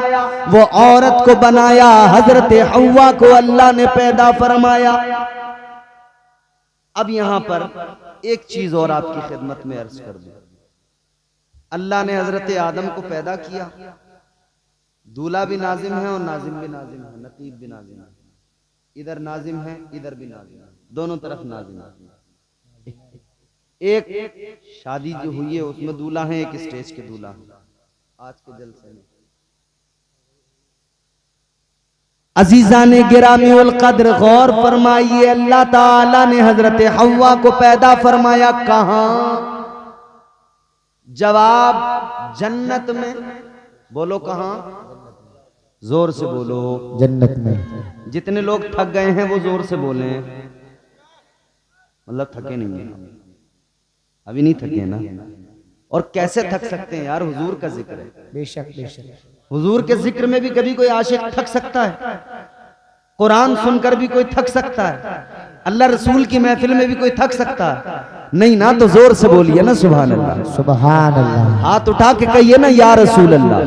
वो औरत को बनाया, हजरत हव्वा को अल्लाह ने पैदा फरमाया। अब यहां पर एक चीज और आपकी खिदमत में अर्ज कर दूं। अल्लाह ने हजरत आदम को पैदा किया, दूल्हा भी नाजिम है और नाजिम भी नाजिम है, नतीब भी नाजिम है। इधर नाजिम है, इधर भी नाजिम है, दोनों तरफ नाजिम है। एक शादी जो हुई है उसमें दूल्हा है, एक स्टेज के दूल्हा है। आज के जलसे में अजीजा ने गिरामी उल कद्र गौर फरमाइए, अल्लाह ताला ने हजरत हव्वा को पैदा फरमाया कहां? जवाब जन्नत में। बोलो कहां? जोर से बोलो। जन्नत में। जितने लोग थक गए हैं वो जोर से बोले, मतलब थके नहीं है, अभी नहीं थके ना। और कैसे थक सकते हैं यार, हुजूर का जिक्र है। बेशक बेशक। हुजूर के जिक्र में भी कभी कोई आशिक थक सकता है? कुरान सुनकर भी कोई थक सकता है? अल्लाह रसूल की महफिल में भी कोई थक सकता है? नहीं ना। तो जोर से बोलिए ना सुभान अल्लाह, सुभान अल्लाह। हाथ उठा के कहिए ना या रसूल अल्लाह।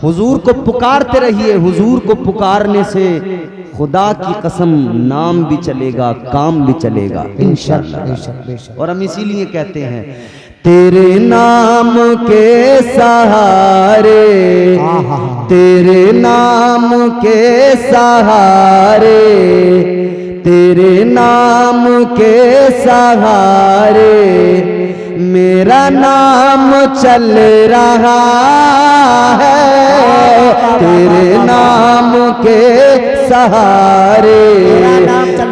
हुजूर को पुकारते रहिए, हुजूर को पुकारने से खुदा की कसम नाम भी चलेगा, काम भी चलेगा इंशाअल्लाह। बेशक बेशक। और हम इसीलिए कहते हैं तेरे नाम के सहारे, तेरे नाम के सहारे, तेरे नाम के सहारे मेरा नाम चल रहा है, तेरे नाम के सहारे,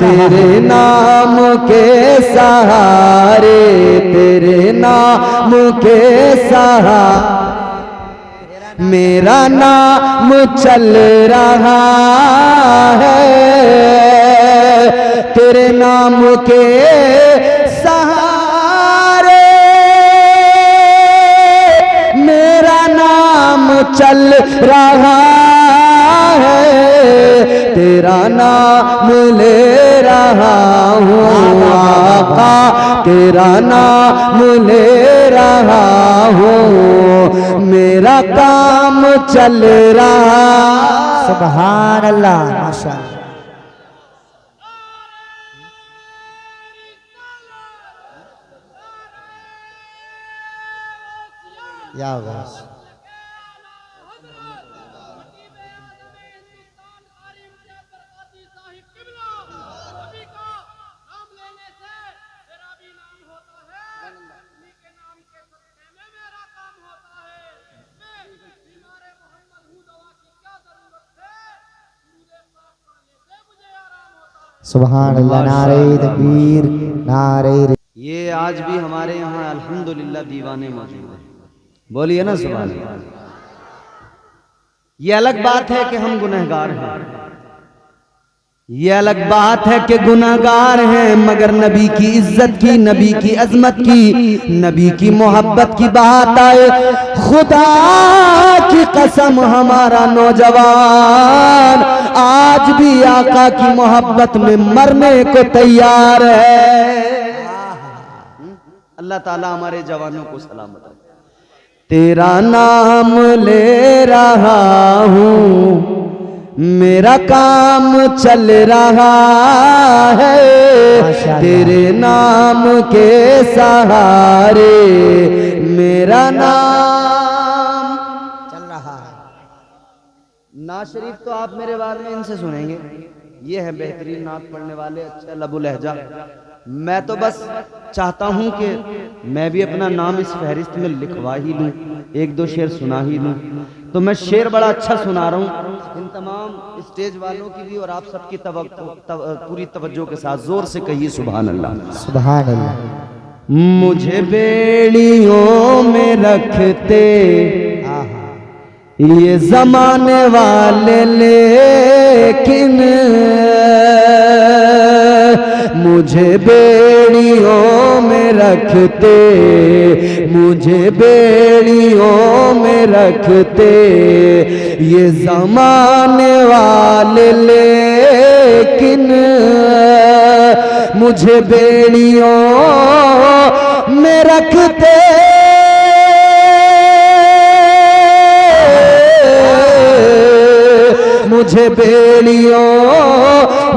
तेरे नाम के सहारे, तेरे नाम के सहारे मेरा नाम चल रहा है, तेरे नाम के सहारे मेरा नाम चल रहा है, तेरा नाम ले रहा हूँ आका, तेरा नाम ले रहा हूँ, मेरा काम चल रहा। सुभान अल्लाह माशाअल्लाह। या बस। सुभान अल्लाह, नारे तकबीर, नारे ये आज भी हमारे यहाँ अल्हम्दुलिल्लाह दीवाने मौजूद हैं। बोलिए ना सुभान अल्लाह। ये अलग बात है कि हम गुनहगार हैं, ये अलग बात है कि गुनाहगार हैं, मगर नबी की इज्जत की, नबी की अजमत की, नबी की मोहब्बत की बात आए, खुदा की कसम हमारा नौजवान आज भी आका की मोहब्बत में मरने को तैयार है। अल्लाह ताला हमारे जवानों को सलामत रखे। तेरा नाम ले रहा हूँ, मेरा काम चल रहा है, तेरे नाम के सहारे मेरा नाम चल रहा है। नात शरीफ तो आप मेरे बाद में इनसे सुनेंगे, ये है बेहतरीन नात पढ़ने वाले, अच्छा लबु लहजा। मैं तो बस चाहता हूं कि मैं भी अपना नाम इस फहरिस्त में लिखवा ही लूं, एक दो शेर सुना ही लूं। तो मैं शेर बड़ा अच्छा सुना रहा हूं, इन तमाम स्टेज वालों की भी और आप सबकी पूरी तवज्जो के साथ जोर से कहिए सुभान अल्लाह। सुभान अल्लाह। मुझे बेड़ियों में रखते ये जमाने वाले, लेकिन मुझे बेड़ियों में रखते, मुझे बेड़ियों में रखते ये जमाने वाले, लेकिन मुझे बेड़ियों में रखते मुझे बेड़ियों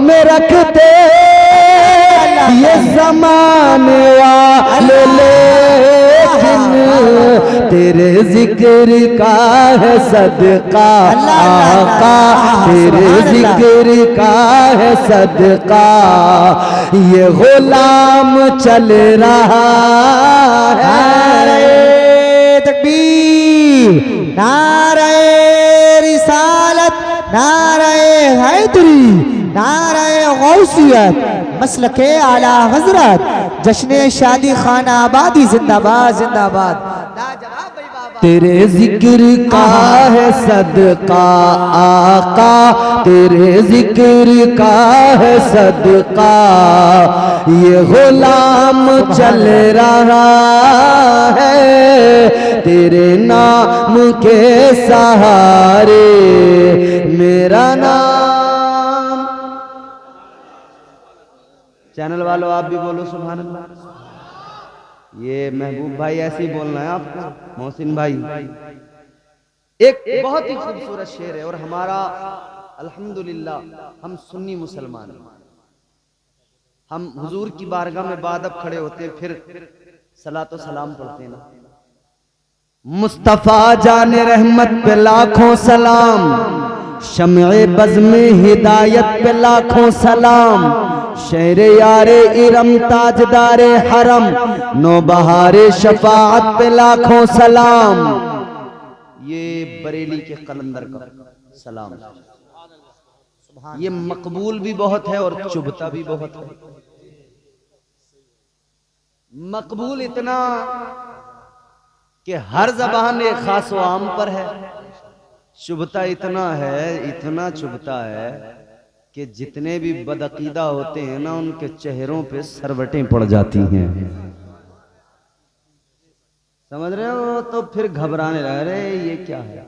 में रखते ये ज़माने वाले, लेकिन तेरे जिक्र का है सदका आका, तेरे जिक्र का है सदका ये गुलाम चल रहा है। नारे तकबीर, नारे रिसालत, नारे हैदरी, नारे गौसियत, मसलके आला हजरत, जश्न शादी खाना आबादी जिंदाबाद जिंदाबाद। तेरे जिक्र का है सदका आका, तेरे जिक्र का है सदका ये गुलाम चल रहा है, तेरे नाम के सहारे मेरा नाम। चैनल वालों आप भी बोलो सुभान अल्लाह। ये महबूब भाई ऐसे ही बोलना है आपको, मोहसिन भाई। एक बहुत ही खूबसूरत शेर है और हमारा अल्हम्दुलिल्लाह हम सुन्नी मुसलमान हैं, हम हुजूर की बारगाह में बाद अब खड़े होते हैं, फिर सलातो सलाम पढ़ते हैं ना। मुस्तफा जाने रहमत पे लाखों सलाम, शम्ए बज़्म हिदायत पे लाखों सलाम, शेरे यारे इरम ताजदारे हरम, नौबहारे शफाअत पे लाखों सलाम। ये बरेली के कलंदर का सलाम, ये मकबूल भी बहुत है और चुभता भी बहुत है। मकबूल इतना कि हर ज़बान एक खास व आम पर है, चुभता इतना है, इतना चुभता है कि जितने भी बदअकीदा होते हैं ना उनके चेहरों पे सरवटें पड़ जाती हैं, समझ रहे हो? तो फिर घबराने लग रहे ये क्या है।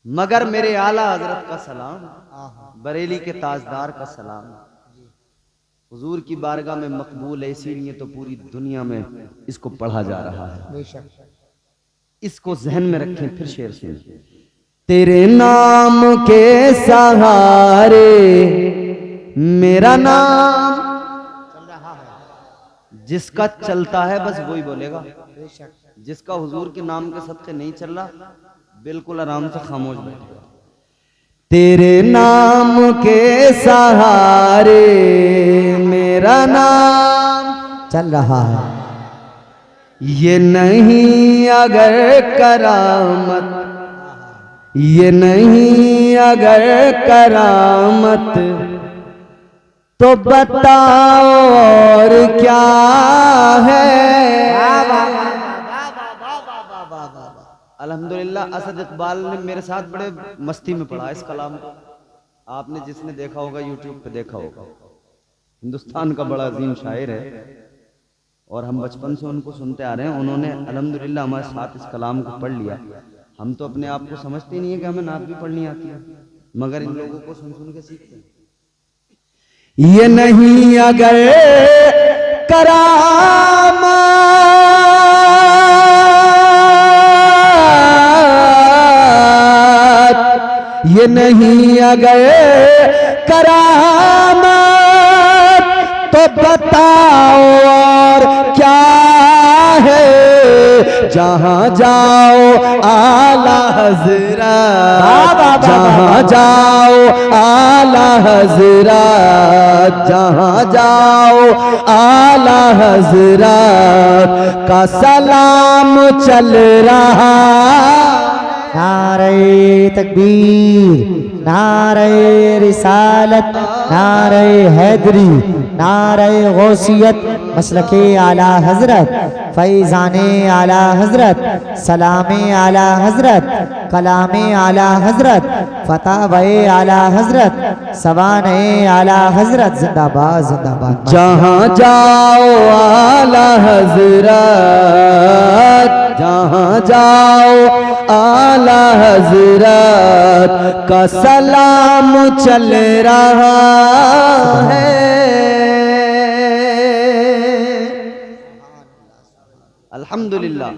मगर मेरे आला हजरत का सलाम, बरेली के ताजदार का सलाम हुजूर की बारगाह में मकबूल है, इसीलिए तो पूरी दुनिया में इसको पढ़ा जा रहा है। इसको जहन में रखें। फिर शेर सुनिए। तेरे नाम के सहारे मेरा नाम चल रहा है। जिसका चलता है बस वही बोलेगा, जिसका हुजूर के नाम के सदके नहीं चल रहा बिल्कुल आराम से खामोश बैठेगा। तेरे नाम के सहारे मेरा नाम चल रहा है। ये नहीं अगर करामत, ये नहीं अगर करामत तो बताओ और क्या है। अल्हम्दुलिल्लाह असद इकबाल ने मेरे साथ बड़े मस्ती में पढ़ा इस कलाम को। आपने जिसने देखा होगा यूट्यूब पे देखा होगा। हिंदुस्तान का बड़ा अजीम शायर है और हम बचपन से उनको सुनते आ रहे हैं। उन्होंने अल्हम्दुलिल्लाह हमारे साथ इस कलाम को पढ़ लिया। हम तो अपने आप को समझते नहीं है कि हमें नात भी पढ़नी आती है, मगर इन लोगों को सुन सुन के सीखते हैं। ये नहीं अगर करामा ये नहीं अगर करामत तो बताओ और क्या है। जहां जाओ आला हज़रत, जहां जाओ आला हज़रत, जहां जाओ आला हज़रत का सलाम चल रहा। नारे तकबीर, नारे रिसालत, नारे हैदरी, नारे गौसियत, मसलके आला हजरत, फैज़ाने आला हजरत, सलामे आला हजरत, कलामे आला हजरत, फतावे आला हजरत, सवाने आला हजरत। जिंदाबाद जिंदाबाद। जहां जाओ आला हज़रत, जहां जाओ आला हज़रत का सलाम चल रहा है। अल्हम्दुलिल्लाह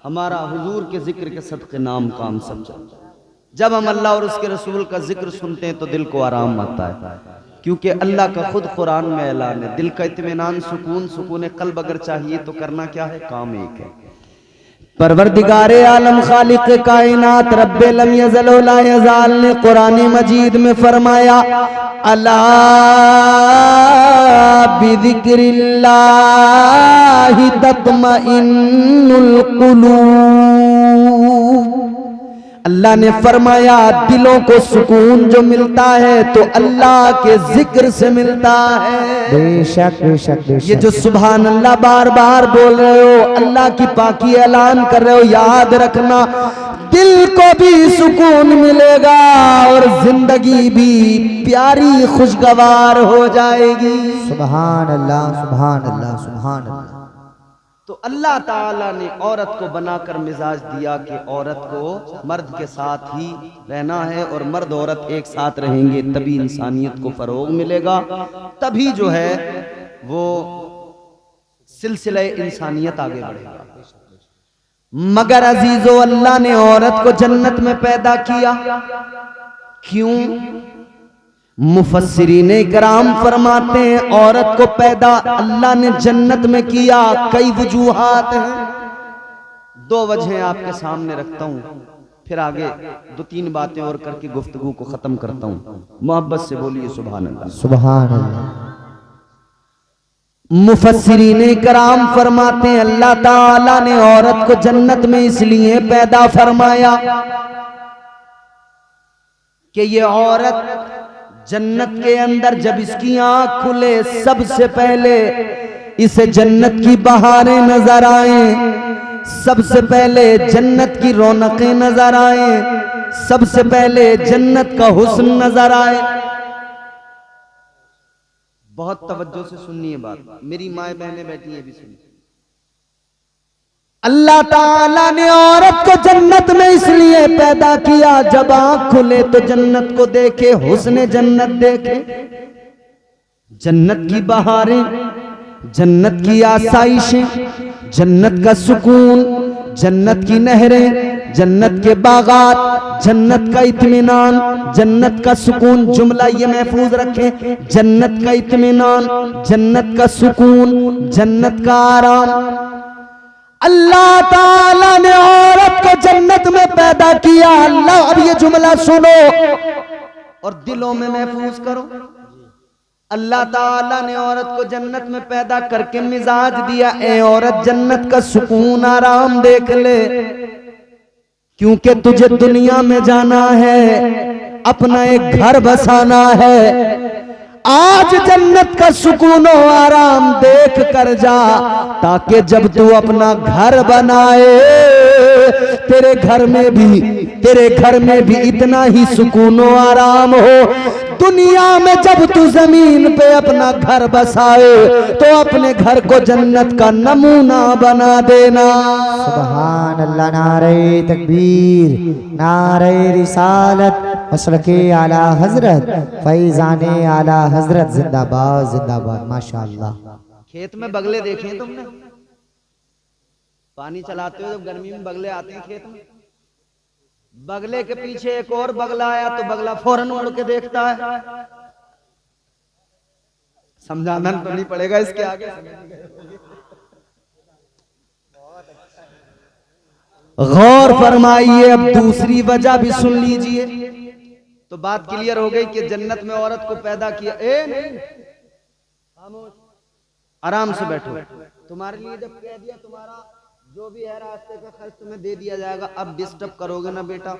हमारा हुजूर के जिक्र के सदक़े नाम काम सब चलता है। जब हम अल्लाह और उसके रसूल का जिक्र सुनते हैं तो दिल को आराम आता है, क्योंकि अल्लाह का खुद कुरान में ऐलान है, दिल का इत्मीनान, सुकून, सुकून कल्ब अगर चाहिए तो करना क्या है, काम एक है। परवरदिगारे आलम खालिक कायनात रब्बे लम यज़ल व ला यज़ाल ने कुरान मजीद में फरमाया, अला बिज़िक्रिल्लाहि तत्मइन्नुल क़ुलूब। अल्लाह ने फरमाया दिलों को सुकून जो मिलता है तो अल्लाह के जिक्र से मिलता है। बेशक बेशक बेशक। ये जो सुभान अल्लाह बार बार बोल रहे हो, अल्लाह की पाकी ऐलान कर रहे हो, याद रखना दिल को भी सुकून मिलेगा और जिंदगी भी प्यारी खुशगवार हो जाएगी। सुभान अल्लाह सुभान अल्लाह सुभान अल्लाह। तो अल्लाह ताला ने औरत को बनाकर मिजाज दिया कि औरत को मर्द के साथ ही रहना है और मर्द औरत एक साथ रहेंगे, तभी इंसानियत को फरोग मिलेगा, तभी जो है वो सिलसिला इंसानियत आगे बढ़ेगा। मगर अजीजो अल्लाह ने औरत को जन्नत में पैदा किया, क्यों? मुफस्सिरीने इकराम फरमाते हैं औरत को पैदा अल्लाह ने जन्नत में किया, कई वजूहात हैं। दो वजहें आपके सामने रखता हूं, फिर आगे दो तीन बातें और करके गुफ्तगू को खत्म करता हूं। मोहब्बत से बोलिए सुभान अल्लाह सुभान अल्लाह। मुफस्सिरीने इकराम फरमाते हैं अल्लाह ताला ने औरत को जन्नत में इसलिए पैदा फरमाया कि ये औरत जन्नत के अंदर जब इसकी आंख खुले सबसे पहले इसे जन्नत की बहारें नजर आए, सबसे पहले जन्नत की रौनकें नजर आए, सबसे पहले जन्नत का हुस्न नजर आए। बहुत तवज्जो से सुनिए बात, मेरी माए बहनें बैठी है भी सुनिए। अल्लाह ताला ने औरत को जन्नत में इसलिए पैदा किया जब आंख खुले तो जन्नत को देखे, हुस्न जन्नत देखे, जन्नत की बहारें, जन्नत की आसाइशें, जन्नत का सुकून, जन्नत की नहरें, जन्नत के बागात, जन्नत का इत्मीनान, जन्नत का सुकून। जुमला ये महफूज रखें, जन्नत का इत्मीनान, जन्नत का सुकून, जन्नत का आराम। अल्लाह ताला ने औरत को जन्नत में पैदा किया। अल्लाह, अब ये जुमला सुनो और दिलों में महफूज करो। अल्लाह ताला ने औरत को जन्नत में पैदा करके मिजाज दिया, ए औरत जन्नत का सुकून आराम देख ले, क्योंकि तुझे दुनिया में जाना है, अपना एक घर बसाना है, आज जन्नत का सुकून और आराम देख कर जा, ताकि जब तू अपना घर बनाए तेरे घर में भी इतना ही सुकून और आराम हो। दुनिया में जब तू जमीन पे अपना घर बसाए तो अपने घर को जन्नत का नमूना बना देना। सुभान अल्लाह। नारे तकबीर, नारे रिसालत, मसलके आला हजरत, फैजाने आला हजरत, जिंदाबाद जिंदाबाद। माशाअल्लाह। खेत में बगले देखे हैं तुमने? पानी चलाते हो जब गर्मी में बगले आते हैं खेत में, बगले के पीछे एक और बगला आया तो बगला फौरन उड़ के देखता है। समझाना तो नहीं पड़ेगा इसके आगे। गौर फरमाइए। अब दूसरी वजह भी सुन लीजिए तो बात क्लियर हो गई कि जन्नत में औरत को पैदा किया। नहीं, आराम से बैठो। तुम्हारे लिए जब कह दिया तुम्हारा जो भी है रास्ते का खर्च तुम्हें दे दिया जाएगा, अब डिस्टर्ब करोगे ना बेटा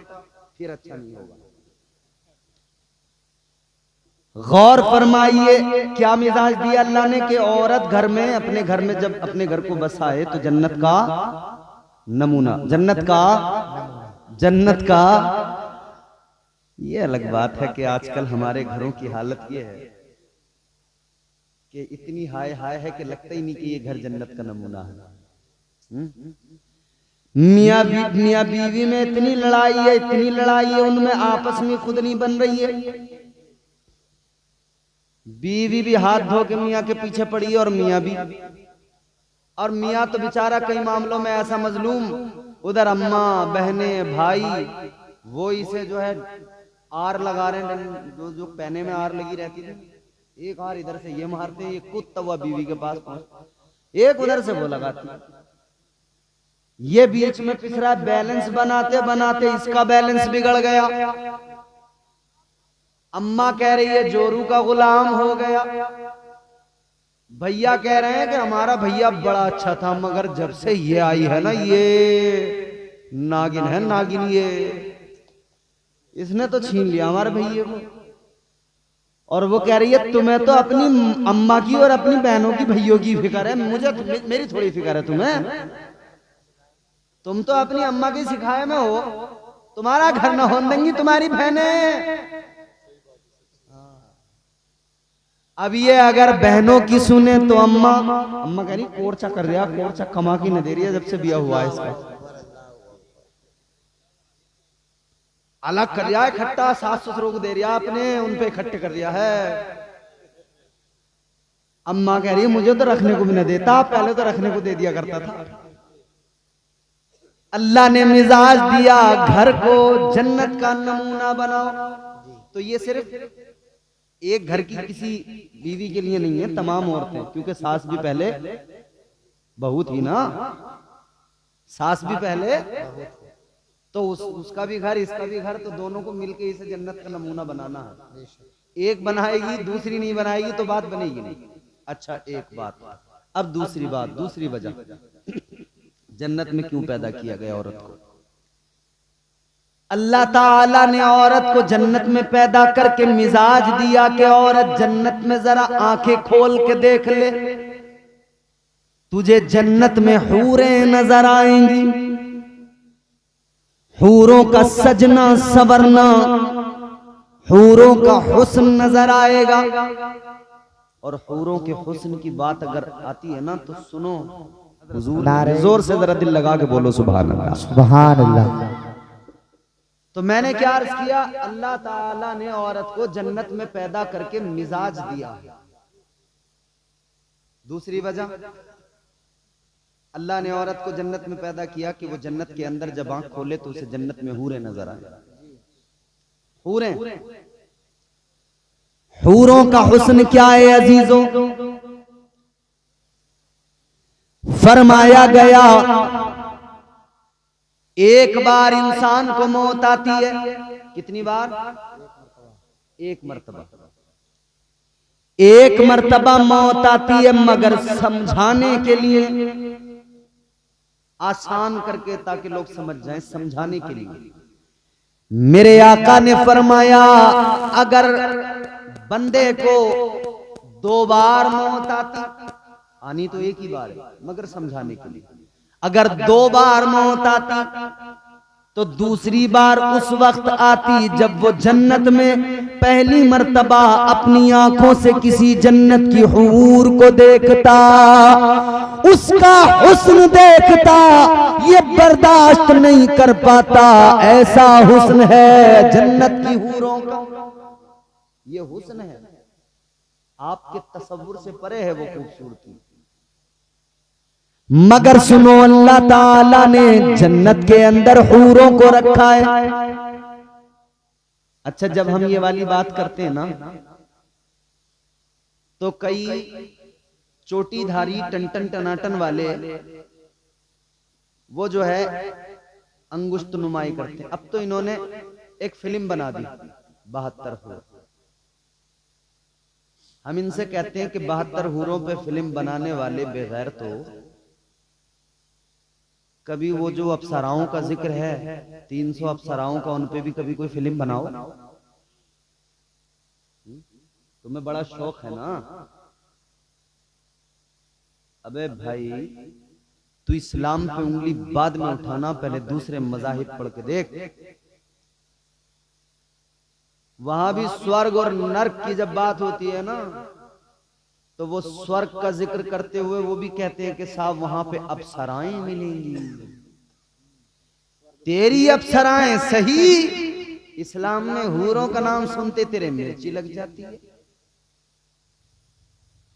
फिर अच्छा नहीं होगा। गौर फरमाइए क्या मिजाज दिया अल्लाह ने कि औरत घर में अपने घर में जब अपने घर को बसाए तो जन्नत का नमूना, जन्नत का। ये अलग बात है कि आजकल हमारे घरों की हालत ये है कि इतनी हाय हाय है कि लगता ही नहीं कि ये घर जन्नत का नमूना है। मियाँ बीवी में इतनी लड़ाई है, उनमें आपस में खुद नहीं बन रही है। बीवी भी हाथ धो के मियाँ के पीछे पड़ी है और मियाँ भी, और मियाँ तो बेचारा कई मामलों में ऐसा मजलूम, उधर अम्मा बहने भाई वो इसे जो है आर लगा रहे हैं, जो पहने में आर लगी रहती थी, एक आर इधर से ये मारते हैं, एक कुत्ता हुआ बीवी के पास पहुंच, एक उधर से वो लगाती है। ये बीच में पिछड़ा बैलेंस बनाते बनाते इसका बैलेंस बिगड़ गया। अम्मा कह रही है जोरू का गुलाम हो गया, भैया कह रहे हैं कि हमारा भैया बड़ा अच्छा था मगर जब से ये आई है ना ये नागिन है, नागिन ये इसने तो छीन लिया हमारे भैया को। और वो कह रही है तुम्हें तो अपनी अम्मा की और अपनी बहनों की भैयों की फिक्र है, मुझे मेरी थोड़ी फिक्र है तुम्हें। तुम तो अपनी अम्मा की सिखाए में हो, तुम्हारा घर न होने देंगी तुम्हारी बहनें। अब ये अगर बहनों की सुने तो अम्मा कह रही कोर्चा कर दिया, कोर्चा कमा की न दे रही है जब से बिया हुआ है इसका, अलग कर दिया है खट्टा, सास ससुरों को दे दिया आपने, उन पे इकट्ठे कर दिया है। अम्मा कह रही है मुझे तो रखने को भी न देता, पहले तो रखने को दे दिया करता था। अल्लाह ने मिजाज दिया घर को जन्नत का नमूना बनाओ, तो ये सिर्फ एक घर की किसी बीवी के लिए नहीं है, तमाम औरतें, क्योंकि सास भी पहले बहू थी ना, सास भी पहले, तो उसका भी घर इसका भी घर, तो दोनों को मिलके इसे जन्नत का नमूना बनाना है। एक बनाएगी दूसरी नहीं बनाएगी तो बात बनेगी नहीं। अच्छा एक बात, अब दूसरी बात, दूसरी वजह जन्नत में क्यों पैदा किया गया औरत को। अल्लाह ताला ने औरत को जन्नत में पैदा करके मिजाज दिया कि औरत जन्नत में जरा आंखें खोल के देख ले, तुझे जन्नत में हूरें नजर आएंगी, हूरों का सजना संवरना, हूरों का हुस्न नजर आएगा। और हूरों के हुस्न की बात अगर आती है ना तो सुनो हुजूर, जोर से जरा दिल लगा के बोलो सुभान अल्लाह, सुभान अल्लाह। तो मैंने क्या अर्ज किया, अल्लाह ताला ने औरत को जन्नत में पैदा करके मिजाज दिया। दूसरी वजह, अल्लाह ने औरत को जन्नत में पैदा किया कि वो जन्नत के अंदर जब आंख खोले तो उसे जन्नत में हूरें नजर आए। हूरों का हुस्न क्या है अजीजों, फरमाया गया एक बार इंसान को मौत आती है, कितनी बार? एक मर्तबा, एक मर्तबा मौत आती है, मगर समझाने के लिए, आसान करके ताकि लोग समझ जाएं, समझाने के लिए मेरे आका ने फरमाया अगर बंदे को 2 बार मौत आनी तो एक ही बार है, मगर समझाने के लिए, अगर 2 बार मौत आती तो दूसरी बार उस वक्त आती जब वो जन्नत में पहली मर्तबा अपनी आंखों से किसी जन्नत की हूर को देखता, उसका हुस्न देखता, ये बर्दाश्त नहीं कर पाता। ऐसा हुस्न है जन्नत की हूरों का, ये हुस्न है, आपके तसव्वुर से परे है वो खूबसूरती। मगर सुनो, अल्लाह ताला ने जन्नत के अंदर हूरों को रखा है। अच्छा, जब हम ये वाली बात करते हैं ना, तो कई चोटीधारी टन टनाटन वाले वो जो है अंगुष्ठ नुमाई करते हैं। अब तो इन्होंने एक फिल्म बना दी 72 हूर। हम इनसे कहते हैं कि 72 हूरों पे फिल्म बनाने वाले बेगैर, तो कभी वो जो अप्सराओं का जिक्र है 300 अप्सराओं का, उन पे भी कभी कोई फिल्म बनाओ। तुम्हें बड़ा शौक है ना? अबे भाई, तू इस्लाम पे उंगली बाद में उठाना, पहले दूसरे मजाहिब पढ़ के देख। वहां भी स्वर्ग और नर्क की जब बात होती है ना, तो वो स्वर्ग का जिक्र करते हुए वो भी कहते हैं कि साहब वहां पे अप्सराएं मिलेंगी। तेरी अप्सराएं सही, इस्लाम में हूरों का नाम सुनते तेरे मिर्ची लग जाती है,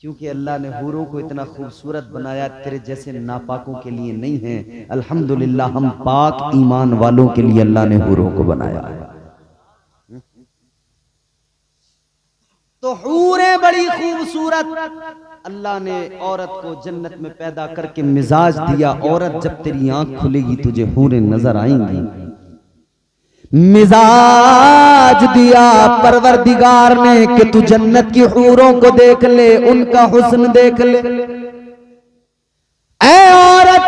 क्योंकि अल्लाह ने हूरों को इतना खूबसूरत बनाया, तेरे जैसे नापाकों के लिए नहीं है। अल्हम्दुलिल्लाह, हम पाक ईमान वालों के लिए अल्लाह ने हूरों को बनाया है। तो हूरें बड़ी खूबसूरत, अल्लाह ने औरत को जन्नत में पैदा करके मिजाज दिया। औरत, जब तेरी आंख खुलेगी तुझे हूरें नजर आएंगी। मिजाज दिया परवरदिगार ने कि तू जन्नत की हूरों को देख ले, उनका हुस्न देख ले। ऐ औरत,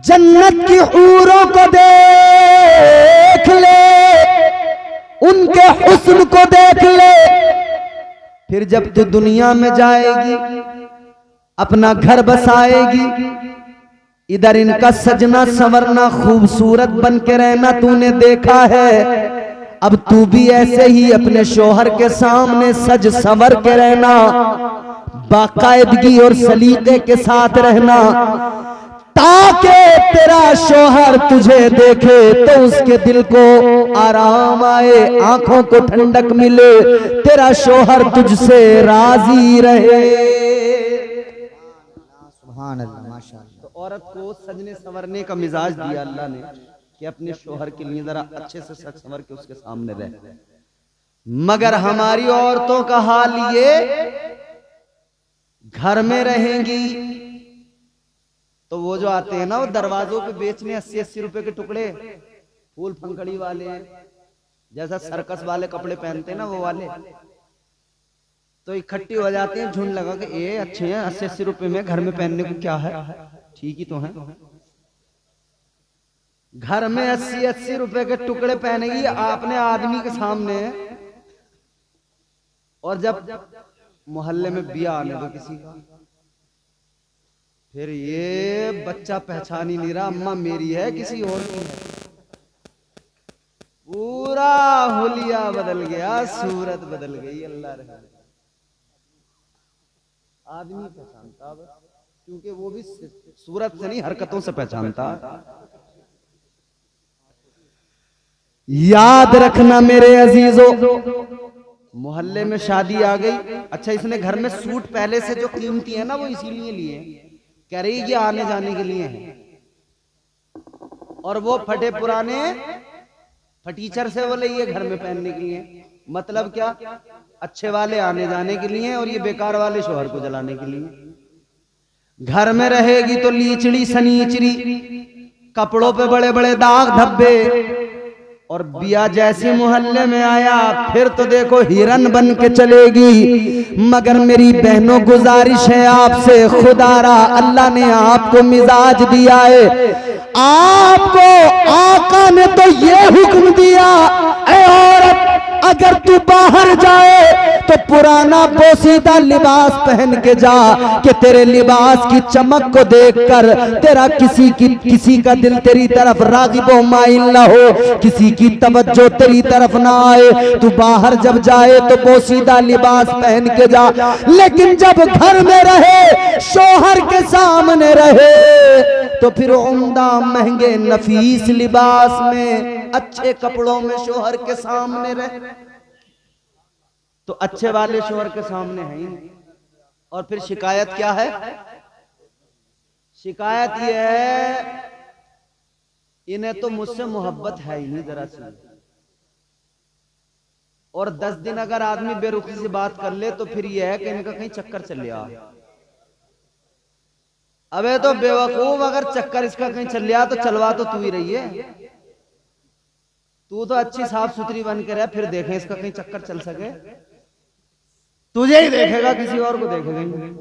जन्नत की हूरों को देख ले, उनके हुस्न को देख ले। फिर जब तू दुनिया में जाएगी, अपना घर बसाएगी, इधर इनका सजना संवरना, खूबसूरत बन के रहना तूने देखा है। अब तू भी ऐसे ही अपने शोहर के सामने सज संवर के रहना, बाकायदगी और सलीके के साथ रहना, ताकि तेरा शोहर तुझे देखे तो उसके दिल को आराम आए, आंखों को ठंडक मिले, तेरा शोहर तुझसे राजी रहे। सुभान अल्लाह, माशाअल्लाह। तो औरत को सजने संवरने का मिजाज दिया अल्लाह ने कि अपने शोहर के लिए जरा अच्छे से सज संवर के उसके सामने रहे। मगर हमारी औरतों का हाल ये, घर में रहेंगी तो वो जो आते हैं ना, वो दरवाजों पे बेचने 80-80 रुपए के टुकड़े, फूल फंकड़ी वाले, जैसा सर्कस वाले कपड़े पहनते हैं ना वो वाले, तो इकट्ठी हो जाते हैं झुंड लगा के, ये अच्छे हैं 80-80 रुपए में, घर में पहनने को क्या है, ठीक ही तो है। घर में 80-80 रुपए के टुकड़े पहनेगी आपने आदमी के सामने, और जब मोहल्ले में बिया आने दो किसी का, फिर ये बच्चा पहचान ही नहीं रहा अम्मा मेरी है किसी और की है। पूरा हुलिया बदल गया, सूरत बदल गई। अल्लाह रहे, आदमी पहचानता बस, क्योंकि वो भी सूरत से नहीं हरकतों से पहचानता। याद रखना मेरे अजीजों, मोहल्ले में शादी आ गई, अच्छा इसने घर में सूट पहले से जो कीमती है ना वो इसीलिए लिए, कह रही कि आने जाने के लिए है, और वो फटे पुराने फटीचर से वो लिए घर में पहनने के लिए। मतलब क्या, अच्छे वाले आने जाने के लिए और ये बेकार वाले शोहर को जलाने के लिए। घर में रहेगी तो लीचड़ी सनीचरी, कपड़ों पे बड़े बड़े दाग धब्बे, और बिया जैसे मोहल्ले में आया फिर तो देखो हिरन बन के चलेगी। मगर मेरी बहनों गुजारिश है आपसे, खुदारा अल्लाह ने आपको मिजाज दिया है, आपको आका ने तो ये हुक्म दिया, ऐ औरत अगर तू बाहर जाए तो ना पोसीदा लिबास पहन के जा कि तेरे लिबास की चमक को देखकर तेरा किसी का दिल तेरी तरफ रागिब व माइल ना हो, किसी की तवज्जो तेरी तरफ ना आए। तू बाहर जब जाए तो पोसीदा लिबास पहन के जा, लेकिन जब घर में रहे, शोहर के सामने रहे, तो फिर उम्दा महंगे नफीस लिबास में, अच्छे कपड़ों में शोहर के सामने रहे, तो अच्छे वाले शोहर के सामने है ही नहीं। और फिर शिकायत क्या है? शिकायत यह है इन्हें तो मुझसे मोहब्बत है ही नहीं जरा सी। और 10 दिन अगर आदमी बेरुखी से बात कर ले तो फिर यह है कि इनका कहीं चक्कर चल गया। अबे तो बेवकूफ, अगर चक्कर इसका कहीं चल गया तो चलवा तो तू ही रही है। तू तो अच्छी साफ सुथरी बन के रह, फिर देखें इसका कहीं चक्कर चल सके। तुझे ही देखेगा, किसी और को देखेगा नहीं।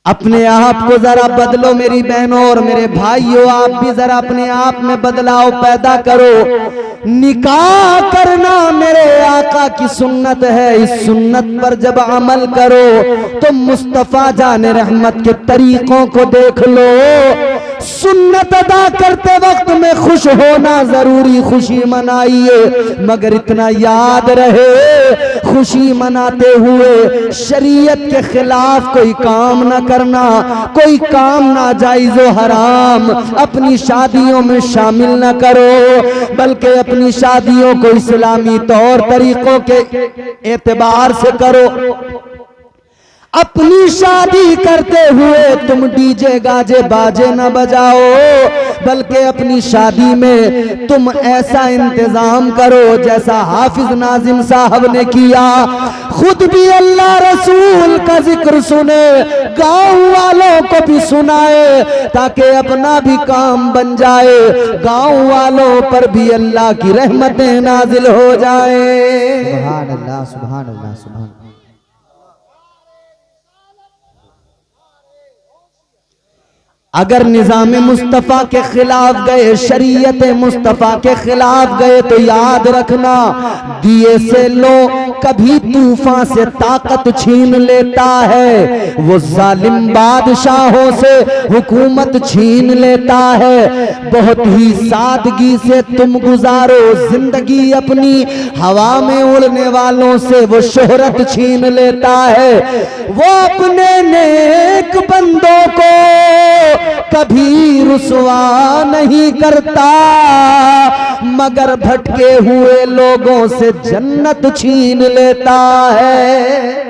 अपने आप को जरा बदलो मेरी बहनों और मेरे भाइयों, आप भी जरा अपने आप में बदलाव पैदा करो। निकाह करना मेरे आका की सुन्नत है, इस सुन्नत पर जब अमल करो तो मुस्तफा जाने रहमत के तरीकों को देख लो। सुन्नत अदा करते वक्त में खुश होना जरूरी, खुशी मनाइए, मगर इतना याद रहे खुशी मनाते हुए शरीयत के खिलाफ कोई काम ना करना, कोई काम नाजायज व हराम अपनी शादियों में शामिल ना करो, बल्कि अपनी शादियों को इस्लामी तौर तरीकों के एतबार से करो। अपनी शादी करते हुए तुम डीजे गाजे बाजे न बजाओ, बल्कि अपनी शादी में तुम ऐसा इंतजाम करो जैसा हाफिज नाजिम साहब ने किया। खुद भी अल्लाह रसूल का जिक्र सुने, गांव वालों को भी सुनाए, ताकि अपना भी काम बन जाए, गांव वालों पर भी अल्लाह की रहमतें नाजिल हो जाए। सुभान अल्लाह, सुभान अल्लाह, सुभान। अगर निजाम मुस्तफ़ा के खिलाफ गए, शरीयत मुस्तफ़ा के खिलाफ गए, तो याद रखना दिए से लो कभी तूफान से ताकत छीन लेता है, वो जालिम बादशाहों से हुकूमत छीन लेता है। बहुत ही सादगी से तुम गुजारो जिंदगी अपनी, हवा में उड़ने वालों से वो शोहरत छीन लेता है। वो अपने नेक बंदों को कभी रुसवा नहीं करता, मगर भटके हुए लोगों से जन्नत छीन लेता है।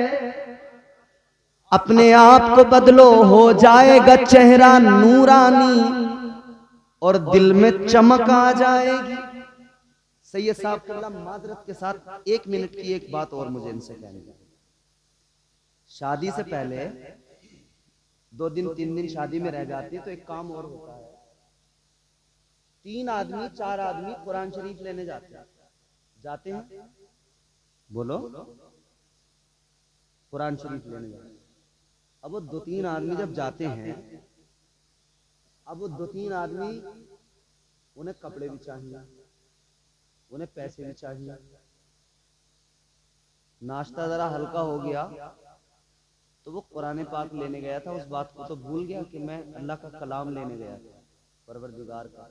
अपने आप को बदलो, हो जाएगा चेहरा नूरानी और दिल में चमक आ जाएगी। सैयद साहब को माजरत के साथ 1 मिनट की एक बात और मुझे इनसे कहनी है। शादी से पहले 2 दिन 3 दिन शादी में रह जाते हैं तो एक काम और होता है। 3 आदमी 4 आदमी कुरान शरीफ लेने जाते हैं, बोलो, कुरान शरीफ लेने जाते हैं। अब वो 2-3 आदमी जब जाते हैं, अब वो 2-3 आदमी, उन्हें कपड़े भी चाहिए, उन्हें पैसे भी चाहिए, नाश्ता जरा हल्का हो गया तो वो कुरान पाक लेने गया था, उस बात को तो भूल गया कि मैं अल्लाह का कलाम लेने गया था, परवरदिगार का।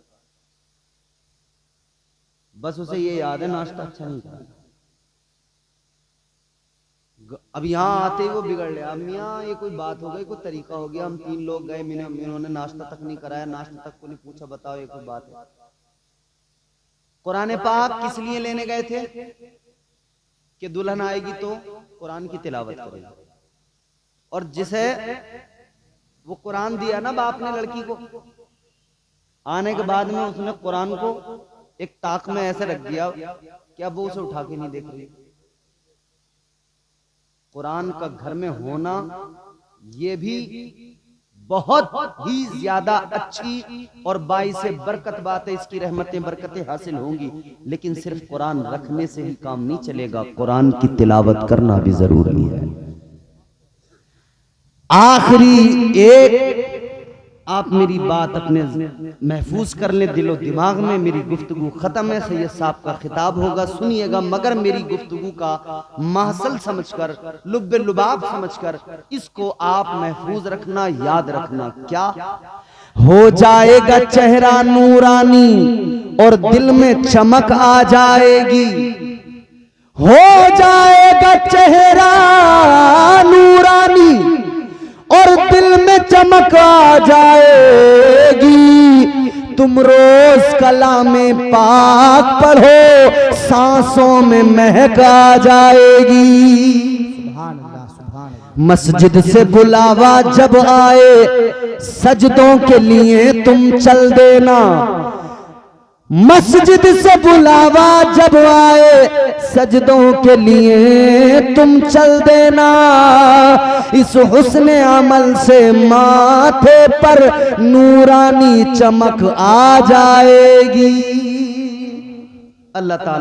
बस उसे ये याद है नाश्ता अच्छा नहीं था। अब यहाँ आते ही वो बिगड़ गया। अब मियाँ ये कोई बात हो गई, कोई तरीका हो गया, हम 3 लोग गए, इन्होंने नाश्ता तक नहीं कराया, नाश्ता तक को नहीं पूछा, बताओ ये कोई बात है? कुरान पाक किस लिए लेने गए थे? कि दुल्हन आएगी तो कुरान की तिलावत करेगी, और जिसे वो कुरान दिया ना बाप ने लड़की को, आने के बाद में उसने कुरान को एक ताक में ऐसे रख दिया कि अब वो उसे उठा के नहीं देख रही। कुरान का घर में होना ये भी बहुत ही ज्यादा अच्छी और बाइसे बरकत बात है, इसकी रहमतें बरकतें हासिल होंगी, लेकिन सिर्फ कुरान रखने से ही काम नहीं चलेगा, कुरान की तिलावत करना भी जरूरी है। आखिरी एक आप मेरी बात अपने महफूज कर लें दिलो दिमाग में। मेरी गुफ्तगू ख़त्म है, सैयद साहब का खिताब होगा, सुनिएगा, मगर मेरी गुफ्तगू का महसल समझकर, लुब्बे लुबाब समझकर इसको आप महफूज रखना, याद रखना। क्या हो जाएगा चेहरा नूरानी और दिल में चमक आ जाएगी। हो जाएगा चेहरा नूरानी और दिल में चमक आ जाएगी। तुम रोज कलामे पाक पढ़ो, सांसों में महक आ जाएगी। सुभान अल्लाह, सुभान अल्लाह। मस्जिद से बुलावा जब आए सजदों के लिए तुम चल देना। मस्जिद से बुलावा जब आए सजदों के लिए तुम चल देना। इस हुस्न अमल से माथे पर नूरानी चमक आ जाएगी। अल्लाह ताला